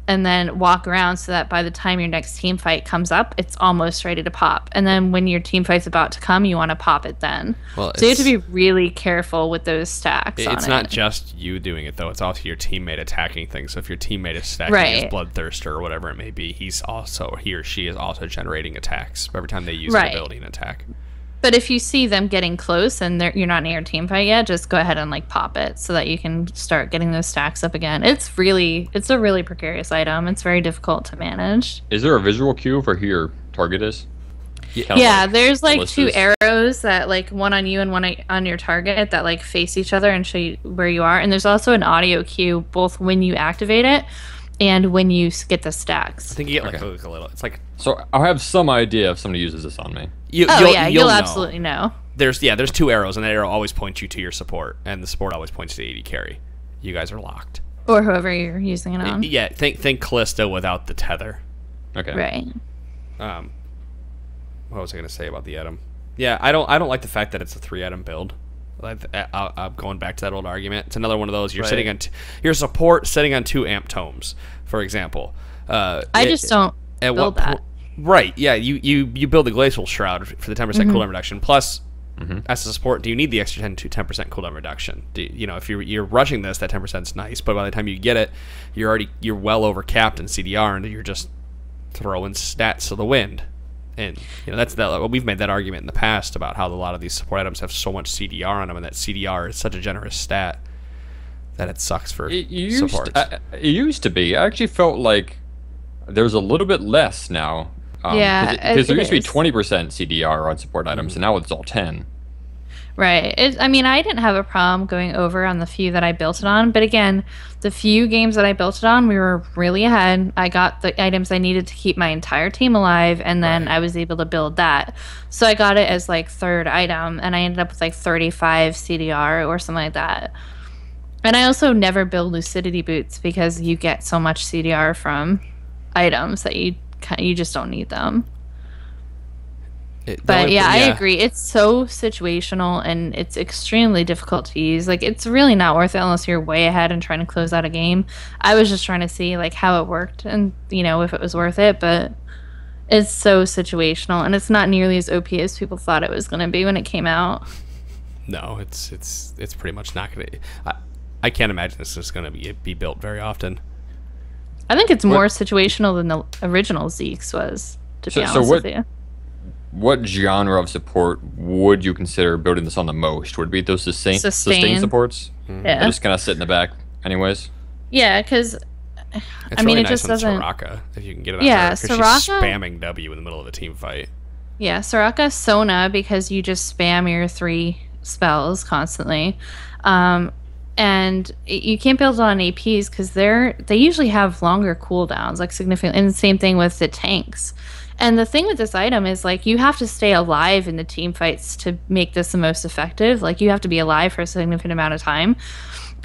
and then walk around so that by the time your next team fight comes up, it's almost ready to pop. And then when your team fight's about to come, you want to pop it then. Well, so you have to be really careful with those stacks. It's not just you doing it, though. It's also your teammate attacking things. So if your teammate is stacking his Bloodthirster or whatever it may be, he or she is also generating attacks every time they use an ability and attack. But if you see them getting close and you're not near a team fight yet, just go ahead and like pop it so that you can start getting those stacks up again. It's a really precarious item. It's very difficult to manage. Is there a visual cue for who your target is? Yeah, there's like 2 arrows that like one on you and one on your target that like face each other and show you where you are. And there's also an audio cue both when you activate it and when you get the stacks. I think you get like a little. It's like, so I'll have some idea if somebody uses this on me. You'll absolutely know. There's 2 arrows, and that arrow always points you to your support, and the support always points to the AD carry. You guys are locked. Or whoever you're using it on. Yeah, think Callisto without the tether. Okay. Right. What was I gonna say about the item? Yeah, I don't like the fact that it's a 3-item build. I'm going back to that old argument. It's another one of those. You're sitting on your support sitting on 2 amp tomes, for example. I just don't build that. Right, yeah, you build the Glacial Shroud for the 10% cooldown reduction. Plus, as a support, do you need the extra 10% cooldown reduction? If you're rushing this, that 10% is nice, but by the time you get it, you're well over capped in CDR, and you're just throwing stats to the wind. And we've made that argument in the past about how a lot of these support items have so much CDR on them, and that CDR is such a generous stat that it sucks for supports. It used to be. I actually felt like there's a little bit less now. Because there used to be 20% CDR on support items, and now it's all 10. Right. I didn't have a problem going over on the few that I built it on, but again, the few games that I built it on, we were really ahead. I got the items I needed to keep my entire team alive, and then I was able to build that. So I got it as like 3rd item, and I ended up with like 35 CDR or something like that. And I also never build Lucidity Boots because you get so much CDR from items that you just don't need them. I agree. It's so situational and it's extremely difficult to use. Like, it's really not worth it unless you're way ahead and trying to close out a game. I was just trying to see like how it worked and if it was worth it, but it's so situational and it's not nearly as OP as people thought it was going to be when it came out. No, it's pretty much not going to. I can't imagine this is going to be built very often. I think it's more situational than the original Zeke's was, to be honest with you. What genre of support would you consider building this on the most? Would it be those sustain supports? Yeah. They just kind of sit in the back anyways? Yeah, because, it's really it nice just doesn't... Soraka, if you can get it on her, because she's spamming W in the middle of a team fight. Yeah, Soraka, Sona, because you just spam your 3 spells constantly. And you can't build on APs because they usually have longer cooldowns, like significant. And the same thing with the tanks. And the thing with this item is like you have to stay alive in the team fights to make this the most effective. Like you have to be alive for a significant amount of time.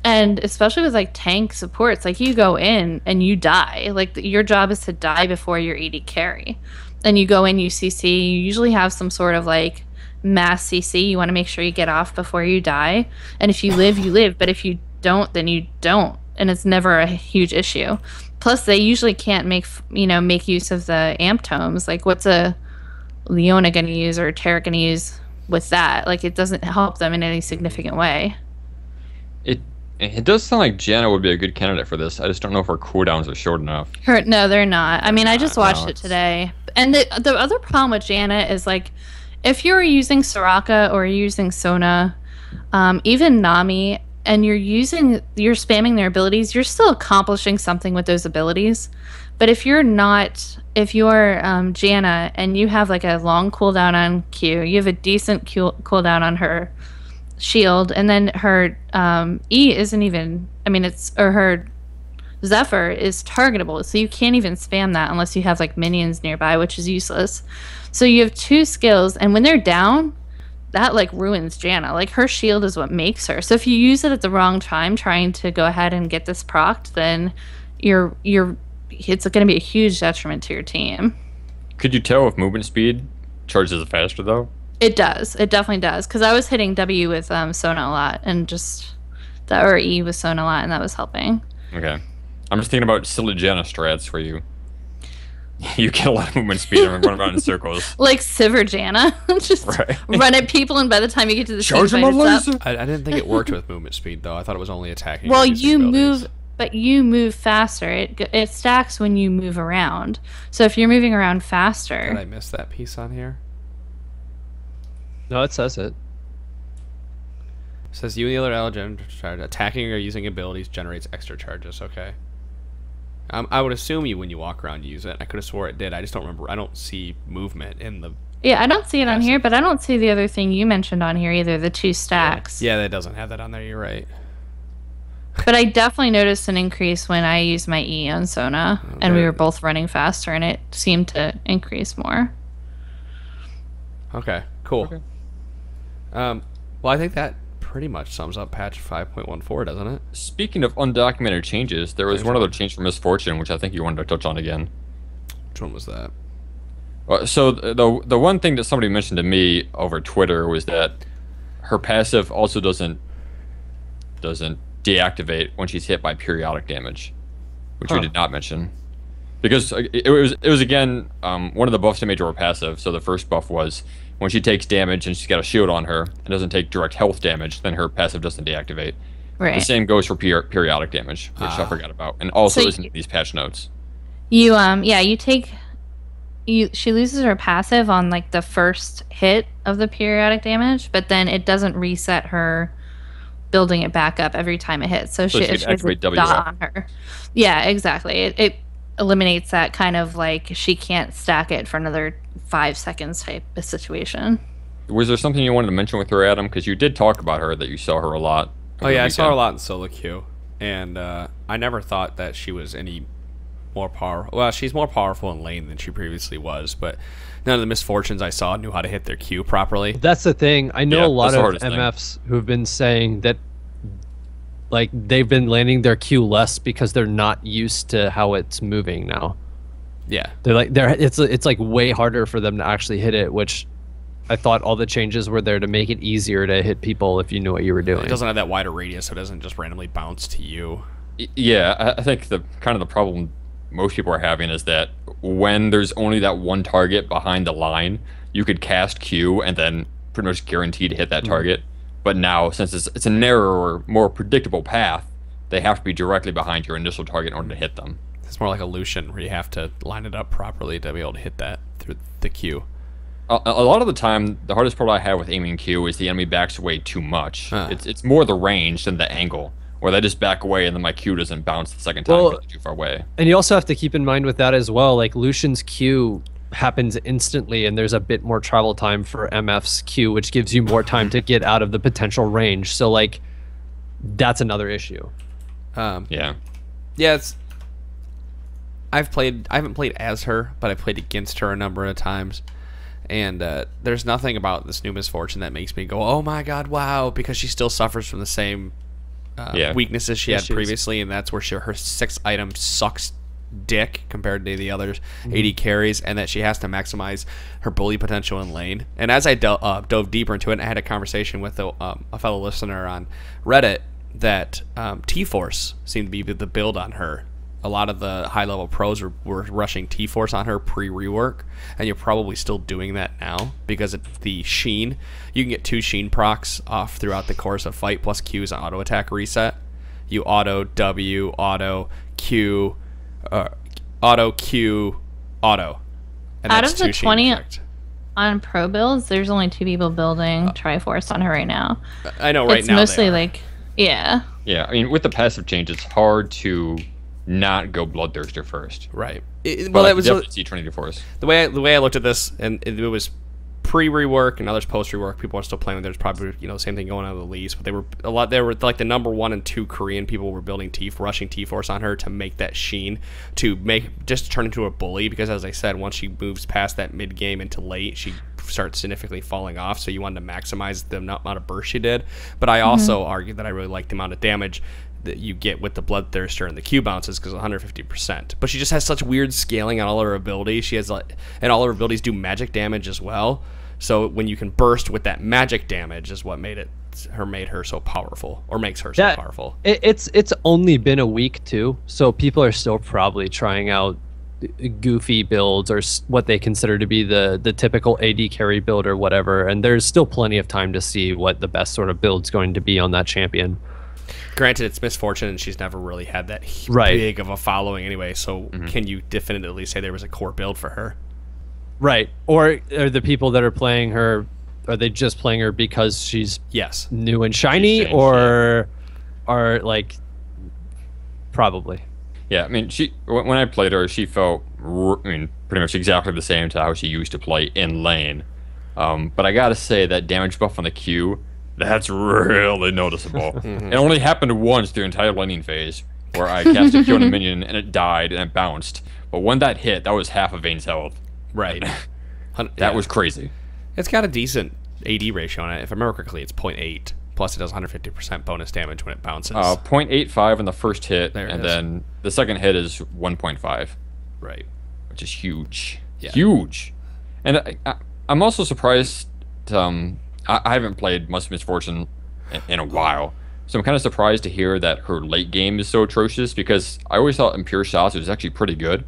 And especially with like tank supports, like you go in and you die. Like your job is to die before your AD carry. And you go in, you CC, you usually have some sort of like mass CC. You want to make sure you get off before you die. And if you live, you live. But if you don't, then you don't. And it's never a huge issue. Plus, they usually can't make use of the amp tomes. Like, what's a Leona going to use or Tara going to use with that. Like, it doesn't help them in any significant way. It does sound like Janna would be a good candidate for this. I just don't know if her cooldowns are short enough. No, they're not. I mean, I just watched it today. And the other problem with Janna is, like, if you're using Soraka or using Sona, even Nami, and you're spamming their abilities, you're still accomplishing something with those abilities. But if you're Janna and you have like a long cooldown on Q, you have a decent cooldown on her shield, and then her E isn't even, I mean, her Zephyr is targetable, so you can't even spam that unless you have like minions nearby, which is useless. So you have 2 skills, and when they're down, that like ruins Janna. Like, her shield is what makes her. So if you use it at the wrong time trying to go ahead and get this procced, then it's going to be a huge detriment to your team. Could you tell if movement speed charges it faster though? It does. It definitely does. Because I was hitting W with Sona a lot, and or E with Sona a lot, and that was helping. Okay. I'm just thinking about silly Janna strats where you get a lot of movement speed and run around in circles. Like Sivir Janna. Just run at people, and by the time you get to the charge them up. I didn't think it worked with movement speed, though. I thought it was only attacking. Well, you move, but you move faster. It stacks when you move around. So if you're moving around faster... Did I miss that piece on here? No, it says it. It says you and the other Legend attacking or using abilities generates extra charges. Okay. I would assume when you walk around, you use it. I could have swore it did. I just don't remember. I don't see movement in the... Yeah, I don't see it on here, but I don't see the other thing you mentioned on here either, the 2 stacks. Yeah, that doesn't have that on there. You're right. But I definitely noticed an increase when I used my E on Sona, and we were both running faster, and it seemed to increase more. Okay, cool. Okay. Well, I think that pretty much sums up patch 5.14, doesn't it? Speaking of undocumented changes, there was one other change for Misfortune, which I think you wanted to touch on again. Which one was that? So the one thing that somebody mentioned to me over Twitter was that her passive also doesn't deactivate when she's hit by periodic damage, which we did not mention, because it was again one of the buffs they made to her passive. So the first buff was when she takes damage and she's got a shield on her and doesn't take direct health damage, then her passive doesn't deactivate. Right. The same goes for periodic damage, which I forgot about, and also isn't in these patch notes. She loses her passive on like the first hit of the periodic damage, but then it doesn't reset her building it back up every time it hits. So she has a dot on her. Yeah, exactly. It eliminates that kind of like she can't stack it for another 5 seconds type of situation. Was there something you wanted to mention with her, Adam? Because you did talk about her, that you saw her a lot. Oh yeah, I saw her a lot in solo queue, and I never thought that she was any more powerful. Well, she's more powerful in lane than she previously was, but none of the Misfortunes I saw knew how to hit their Q properly. That's the thing. I know a lot of MFs who've been saying that like they've been landing their Q less because they're not used to how it's moving now. Yeah. It's like way harder for them to actually hit it, which I thought all the changes were there to make it easier to hit people if you knew what you were doing. It doesn't have that wider radius, so it doesn't just randomly bounce to you. Yeah, I think the problem most people are having is that when there's only that one target behind the line, you could cast Q and then pretty much guarantee to hit that target. But now, since it's a narrower, more predictable path, they have to be directly behind your initial target in order to hit them. It's more like a Lucian, where you have to line it up properly to be able to hit that through the Q. A lot of the time, the hardest part I have with aiming Q is the enemy backs away too much. It's more the range than the angle, where they just back away and then my Q doesn't bounce the second time because they're too far away. And you also have to keep in mind with that as well, like Lucian's Q happens instantly, and there's a bit more travel time for MF's Q, which gives you more time to get out of the potential range. So like, that's another issue. Yeah, it's. I haven't played as her, but I played against her a number of times, and there's nothing about this new Misfortune that makes me go, oh my god, wow, because she still suffers from the same weaknesses she had previously, and that's where her 6 item sucks dick compared to the others 80 carries, and that she has to maximize her bully potential in lane. And as I dove deeper into it, and I had a conversation with a fellow listener on Reddit that T-Force seemed to be the build on her, a lot of the high-level pros were rushing T-Force on her pre-rework, and you're probably still doing that now because of the Sheen. You can get 2 Sheen procs off throughout the course of fight, plus Q is an auto-attack reset. You auto W, auto Q, auto Q, auto. And out of the 20 on pro builds, there's only 2 people building Triforce on her right now. I know right now it's mostly like, yeah. Yeah, I mean, with the passive change, it's hard to not go Bloodthirster first. Right. Well, that was definitely see Trinity Force. The way I looked at this, and it was pre-rework and others post-rework. People are still playing with it. There's probably the same thing going on with Elise, but they were like the number 1 and 2 Korean people were building rushing T-Force on her to make that Sheen, to turn into a bully, because as I said, once she moves past that mid game into late, she starts significantly falling off, so you wanted to maximize the amount of burst she did. But I also argued that I really liked the amount of damage that you get with the Bloodthirster and the Q bounces, because 150%. But she just has such weird scaling on all her abilities. She has and all her abilities do magic damage as well. So when you can burst with that magic damage is what made her so powerful, or makes her so powerful. It's only been a week too, so people are still probably trying out goofy builds or what they consider to be the typical AD carry build or whatever, and there's still plenty of time to see what the best sort of build's going to be on that champion. Granted, it's Misfortune, and she's never really had that big of a following anyway, so can you definitively say there was a core build for her? Right. Or are the people that are playing her, are they just playing her because she's new and shiny, or are like, probably. Yeah, I mean, when I played her, she felt, pretty much exactly the same to how she used to play in lane. But I gotta say, that damage buff on the Q, that's really noticeable. It only happened once through the entire laning phase, where I cast a Q on a minion and it died and it bounced. But when that hit, that was half of Vayne's health. Right. That was crazy. It's got a decent AD ratio on it. If I remember correctly, it's 0.8. Plus, it does 150% bonus damage when it bounces. 0.85 on the first hit, and then the second hit is 1.5. Right. Which is huge. Yeah. Huge. And I'm also surprised. I haven't played much Misfortune in a while, so I'm kind of surprised to hear that her late game is so atrocious, because I always thought in pure shots it was actually pretty good,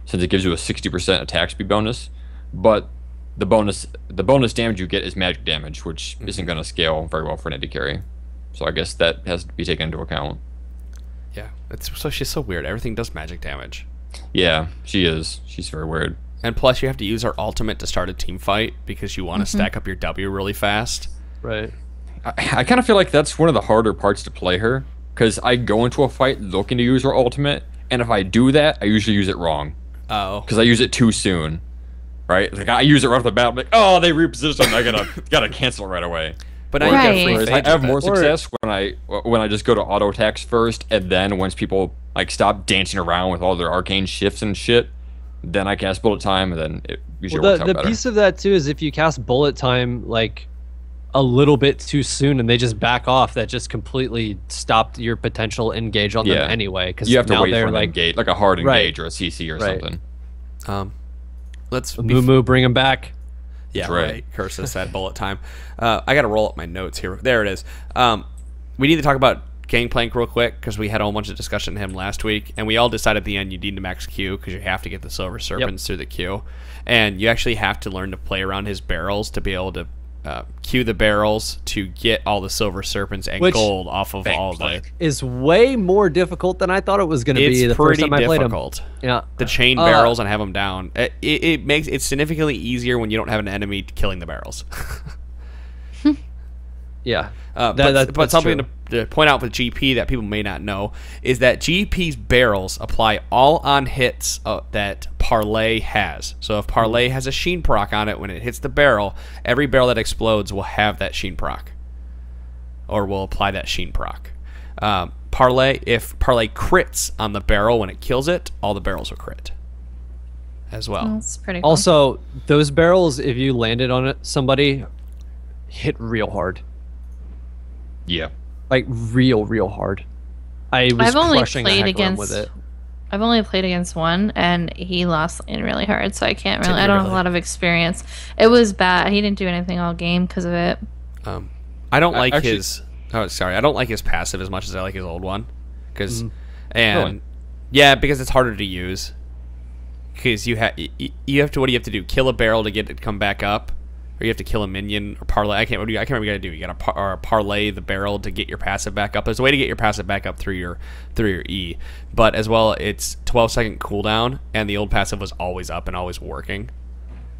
since it gives you a 60% attack speed bonus. But the bonus damage you get is magic damage, which isn't going to scale very well for an AD carry. So I guess that has to be taken into account. Yeah, she's so weird. Everything does magic damage. Yeah, she is. She's very weird. And plus, you have to use her ultimate to start a team fight, because you want to stack up your W really fast. Right. I kind of feel like that's one of the harder parts to play her, because I go into a fight looking to use her ultimate, and if I do that, I usually use it wrong. Oh. Because I use it too soon. Right? Like, I use it right off the bat. I'm like, oh, they repositioned. I gotta cancel it right away. But now you get free I have more success when I just go to auto attacks first, and then once people like stop dancing around with all their arcane shifts and shit, then I cast bullet time, and then it usually works out better. The piece of that too is if you cast bullet time like a little bit too soon and they just back off, that just completely stopped your potential engage on them anyway. Because you have to wait for an engage, like a hard engage or a CC or something. Let's Moo bring him back. Yeah, right. Curses that bullet time. I got to roll up my notes here. There it is. We need to talk about Gangplank real quick, because we had a whole bunch of discussion on him last week, and we all decided at the end you need to max Q, because you have to get the Silver Serpents through the Q, and you actually have to learn to play around his barrels to be able to Q the barrels to get all the Silver Serpents and gold off of all the. Is way more difficult than I thought it was going to be the first time I played him. Yeah, the chain barrels and have them down. It makes it significantly easier when you don't have an enemy killing the barrels. Yeah, but something to point out with GP that people may not know is that GP's barrels apply all on hits that Parlay has. So if Parlay has a Sheen proc on it, when it hits the barrel, every barrel that explodes will have that Sheen proc, or will apply that Sheen proc. Parlay, if Parlay crits on the barrel when it kills it, all the barrels will crit as well. That's pretty cool. Also, those barrels, if you landed on it, somebody hit real hard. Yeah. Like real hard. I've only played against with it. I've only played against one, and he lost in really hard, so I can't really. I don't have a lot of experience. It was bad. He didn't do anything all game because of it. I don't like his. Oh, sorry. I don't like his passive as much as I like his old one, because Yeah, because it's harder to use. Because you have to, what do you have to do? Kill a barrel to get it to come back up, or you have to kill a minion or parlay. I can't remember what you got to do. You got to parlay the barrel to get your passive back up. There's a way to get your passive back up through your E, but as well, it's 12-second cooldown, and the old passive was always up and always working.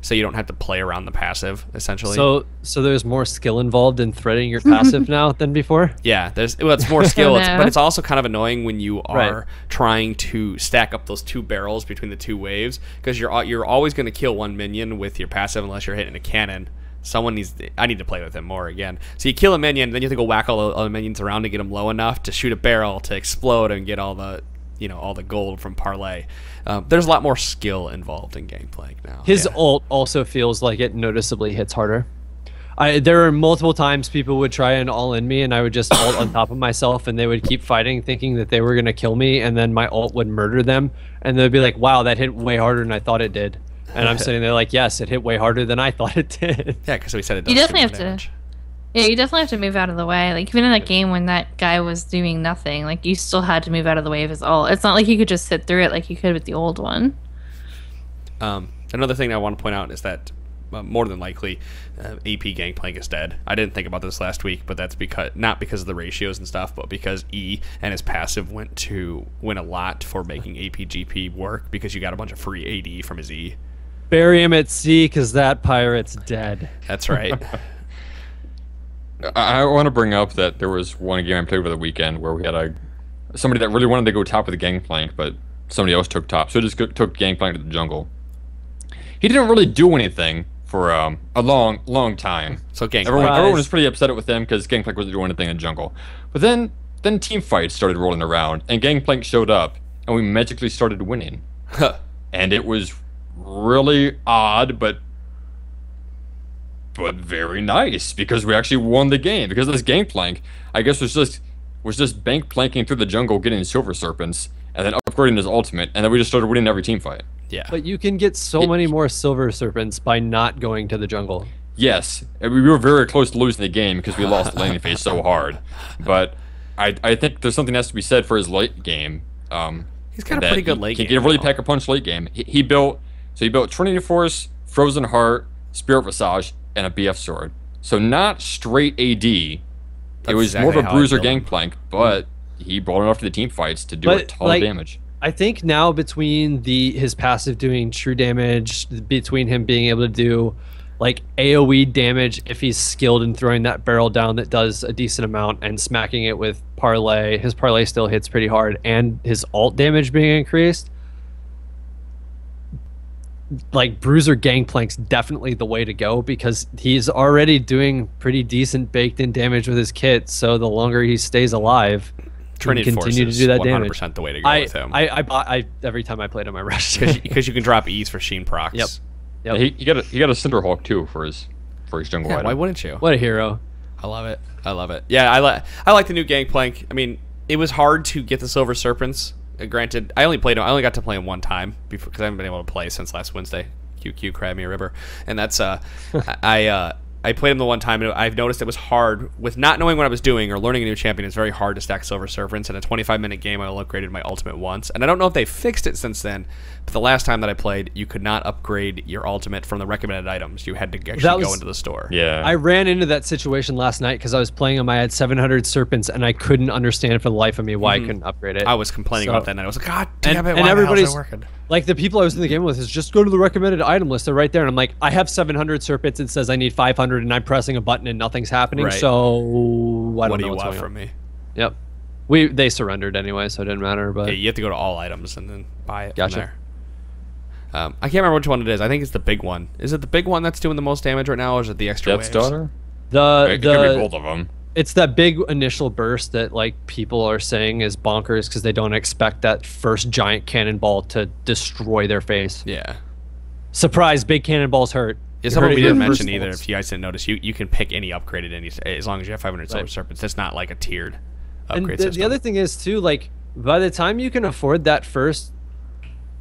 So you don't have to play around the passive, essentially. So there's more skill involved in threading your passive now than before? Yeah, it's more skill, but it's also kind of annoying when you are trying to stack up those two barrels between the two waves, because you're always going to kill one minion with your passive unless you're hitting a cannon. I need to play with him more again. So you kill a minion, then you have to go whack all the other minions around to get them low enough to shoot a barrel to explode and get all the gold from parlay. There's a lot more skill involved in Gangplank now. His ult also feels like it noticeably hits harder. There were multiple times people would try and all-in me, and I would just ult on top of myself, and they would keep fighting, thinking that they were going to kill me, and then my ult would murder them, and they'd be like, wow, that hit way harder than I thought it did. And I'm sitting there like, yes, it hit way harder than I thought it did. Yeah, because we said it does. You definitely have to. Yeah, you definitely have to move out of the way. Like, even in that game when that guy was doing nothing, like, you still had to move out of the way of his ult. It's not like you could just sit through it like you could with the old one. Another thing I want to point out is that more than likely, AP Gangplank is dead. I didn't think about this last week, but that's not because of the ratios and stuff, but because E and his passive went a lot for making AP GP work, because you got a bunch of free AD from his E. Bury him at sea, because that pirate's dead. That's right. I want to bring up that there was one game I played over the weekend where we had somebody that really wanted to go top with the Gangplank, but somebody else took top, so just took Gangplank to the jungle. He didn't really do anything for a long time. So Gangplank. Everyone was pretty upset with him because Gangplank wasn't doing anything in the jungle. But then team fights started rolling around, and Gangplank showed up, and we magically started winning. And it was really odd, but very nice, because we actually won the game. Because this Gangplank, I guess, was just bank planking through the jungle, getting silver serpents, and then upgrading his ultimate, and then we just started winning every team fight. Yeah. But you can get so many more silver serpents by not going to the jungle. Yes, and we were very close to losing the game because we lost the laning phase so hard. But I think there's something that has to be said for his late game. He's got a pretty good late game. He can really pack a punch late game. He built Trinity Force, Frozen Heart, Spirit Visage, and a BF sword. So not straight AD. It was exactly more of a bruiser Gangplank, but he brought enough to the team fights to do a ton of damage. I think now between his passive doing true damage, between him being able to do like AoE damage if he's skilled in throwing that barrel down that does a decent amount, and smacking it with parlay, his parlay still hits pretty hard, and his ult damage being increased, like Bruiser Gangplank's definitely the way to go, because he's already doing pretty decent baked in damage with his kit, so the longer he stays alive, Trinity continue to do that 100% damage. The way to go with him. I every time I played him I rushed because you can drop E's for Sheen procs. Yep. Yeah, he got a Cinderhawk too for his jungle item. Why wouldn't you? What a hero. I love it. Yeah, I like the new Gangplank. I mean, it was hard to get the silver serpents. Granted, I only got to play him one time because I haven't been able to play since last Wednesday. QQ Crab Me a River, and that's I played him the one time, and I've noticed it was hard with not knowing what I was doing or learning a new champion. It's very hard to stack silver serpents. In a 25-minute game, I upgraded my ultimate once, and I don't know if they fixed it since then. But the last time that I played, you could not upgrade your ultimate from the recommended items. You had to actually go into the store. Yeah, I ran into that situation last night because I was playing him. I had 700 serpents, and I couldn't understand for the life of me why I couldn't upgrade it. I was complaining about that, and I was like, God damn it! And everybody's working? Like, the people I was in the game with is just go to the recommended item list. They're right there, and I'm like, I have 700 serpents. It says I need 500, and I'm pressing a button and nothing's happening. Right. So I don't what do know you what's want going from on. me? Yep. They surrendered anyway, so it didn't matter. But yeah, you have to go to all items and then buy it Gotcha. from there. I can't remember which one it is. I think it's the big one. Is it the big one that's doing the most damage right now, or is it the extra Death's waves? Daughter? It could be both of them. It's that big initial burst that like people are saying is bonkers because they don't expect that first giant cannonball to destroy their face. Yeah. Surprise! Big cannonballs hurt. Yeah, something we didn't mention either. If you guys didn't notice, you can pick any upgraded as long as you have 500 silver serpents. It's not like a tiered upgrade system. The other thing is too, like, by the time you can afford that first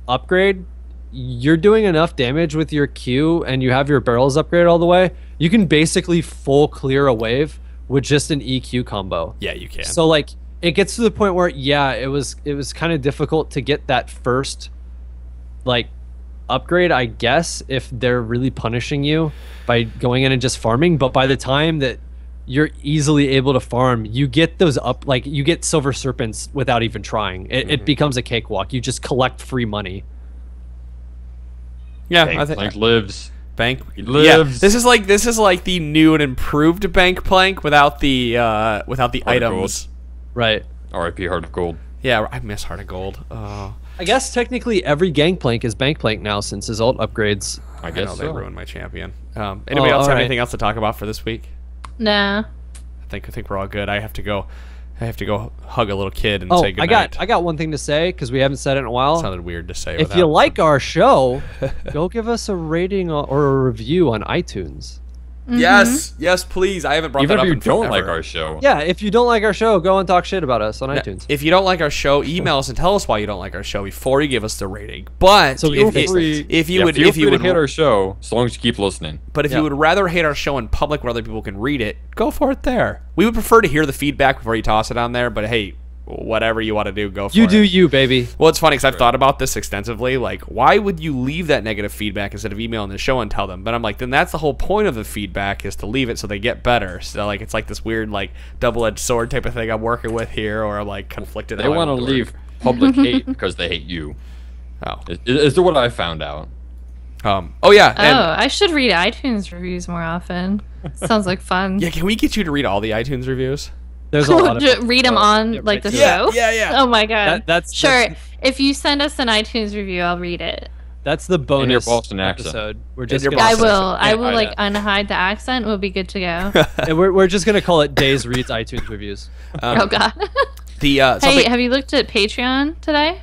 upgrade, you're doing enough damage with your Q and you have your barrels upgraded all the way. You can basically full clear a wave with just an EQ combo. Yeah, you can. So like, it gets to the point where it was kind of difficult to get that first like upgrade, I guess, if they're really punishing you by going in and just farming. But by the time that you're easily able to farm, you get those you get silver serpents without even trying. It becomes a cakewalk. You just collect free money. Yeah, I think Bank lives. lives. Yeah, this is like the new and improved Gangplank without the items. Right. R.I.P. Heart of Gold. Yeah, I miss Heart of Gold. I guess technically every Gangplank is Gangplank now since his ult upgrades. I guess know so. They ruined my champion. Anybody else have anything else to talk about for this week? No. I think we're all good. I have to go hug a little kid and say goodnight. I got one thing to say because we haven't said it in a while. It sounded weird to say. If you like our show, go give us a rating or a review on iTunes. Yes, please. I haven't brought that up in forever. Even if you don't like our show. Yeah, if you don't like our show, go and talk shit about us on iTunes. If you don't like our show, email us and tell us why you don't like our show before you give us the rating. But so if you would hate our show, as long as you keep listening. But if you would rather hate our show in public where other people can read it, go for it there. We would prefer to hear the feedback before you toss it on there. But hey, whatever you want to do, go for it. You do you, baby. Well, it's funny because I've thought about this extensively. Like, why would you leave that negative feedback instead of emailing the show and tell them? But I'm like, then that's the whole point of the feedback is to leave it so they get better. So like, it's like this weird like double-edged sword type of thing I'm working with here, or I'm like conflicted. They want to leave public hate because they hate you. Oh, is what I found out. Oh yeah. I should read iTunes reviews more often. Sounds like fun. Yeah, can we get you to read all the iTunes reviews? There's a lot of read them on like the show. Yeah. Oh my god. That's sure. If you send us an iTunes review, I'll read it. That's the bonus in your Boston episode. Accent. We're just I will like unhide the accent. We'll be good to go. And we're just gonna call it Days Reads iTunes Reviews. Oh god. Hey, have you looked at Patreon today?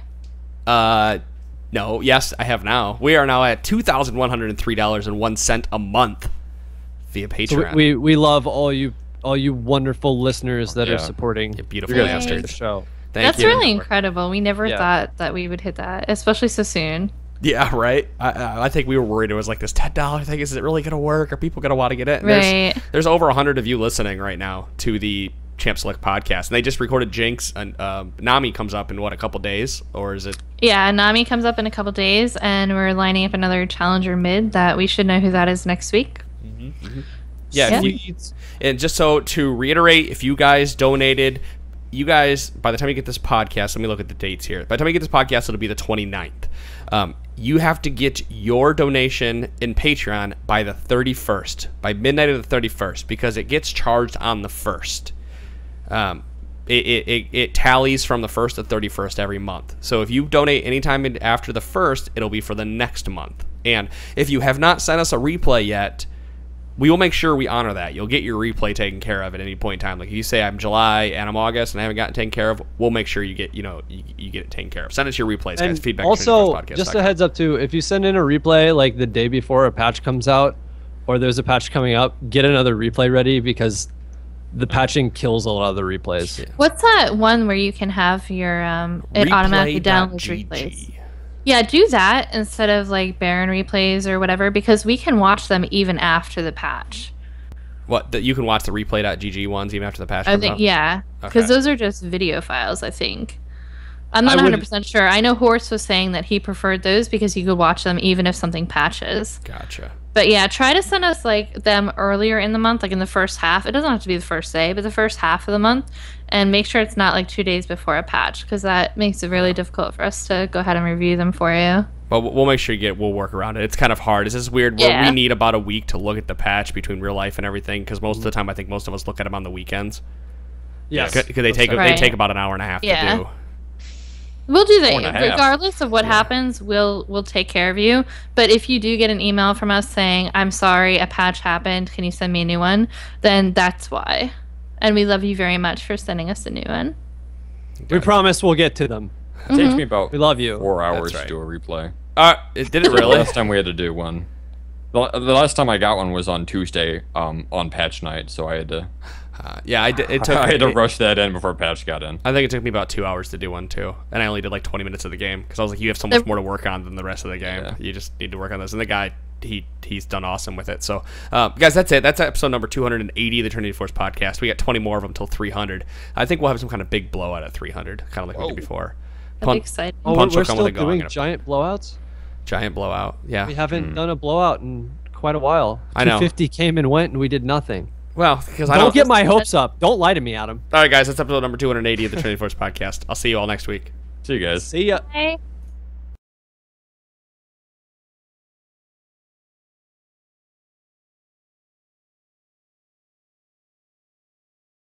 No. Yes, I have now. We are now at $2,103.01 a month via Patreon. So we love all you wonderful listeners that are supporting beautiful the show. Thank you. That's really incredible. We never thought that we would hit that, especially so soon. Yeah, right. I think we were worried it was like this $10 thing. Is it really going to work? Are people going to want to get it? Right. There's over 100 of you listening right now to the Champ Select podcast, and they just recorded Jinx, and Nami comes up in what, a couple days, or is it? Yeah, Nami comes up in a couple days, and we're lining up another challenger mid that we should know who that is next week. Yeah. And just so to reiterate, if you guys donated, you guys, by the time you get this podcast, let me look at the dates here. By the time you get this podcast, it'll be the 29th. You have to get your donation in Patreon by the 31st, by midnight of the 31st, because it gets charged on the 1st. It tallies from the 1st to 31st every month. So if you donate anytime after the 1st, it'll be for the next month. And if you have not sent us a replay yet, we will make sure we honor that. You'll get your replay taken care of at any point in time. Like if you say I'm July and I'm August and I haven't gotten taken care of, we'll make sure you get you get it taken care of. Send us your replays, guys. Feedback. Also, just a heads up too, if you send in a replay like the day before a patch comes out, or there's a patch coming up, get another replay ready because the patching kills a lot of the replays. What's that one where you can have your it automatically downloads replays? Yeah, do that instead of like Baron replays or whatever, because we can watch them even after the patch. What? You can watch the replay.gg ones even after the patch comes out? Yeah, because those are just video files, I think. I'm not 100% sure. I know Horse was saying that he preferred those because you could watch them even if something patches. Gotcha. But yeah, try to send us like them earlier in the month, like in the first half. It doesn't have to be the first day, but the first half of the month, and make sure it's not like 2 days before a patch, because that makes it really difficult for us to go ahead and review them for you. Well, we'll make sure we'll work around it. It's kind of hard. It's just weird where we need about a week to look at the patch between real life and everything, because most of the time I think most of us look at them on the weekends. Yes. Because they take about an hour and a half to do. We'll do that. Regardless of what happens, we'll take care of you. But if you do get an email from us saying, I'm sorry, a patch happened, can you send me a new one? Then that's why. And we love you very much for sending us a new one. We promise we'll get to them. It takes me about we love you. 4 hours to do a replay. Did it really? The last time we had to do one. The last time I got one was on Tuesday on patch night, so I had to... I had to rush that in before patch got in. I think it took me about 2 hours to do one too, and I only did like 20 minutes of the game because I was like, you have so much more to work on than the rest of the game. You just need to work on this. And the guy he's done awesome with it. So, guys, that's it. That's episode number 280 of the Trinity Force podcast. We got 20 more of them until 300. I think we'll have some kind of big blowout at 300, kind of like we did before. That'd be exciting. Oh, we're still doing giant blowouts? Giant blowout, yeah. We haven't done a blowout in quite a while. I know. 250 came and went, and we did nothing. Well, because I don't get my hopes up. Don't lie to me, Adam. All right, guys, that's episode number 280 of the Trinity Force podcast. I'll see you all next week. See you guys. See ya. Bye.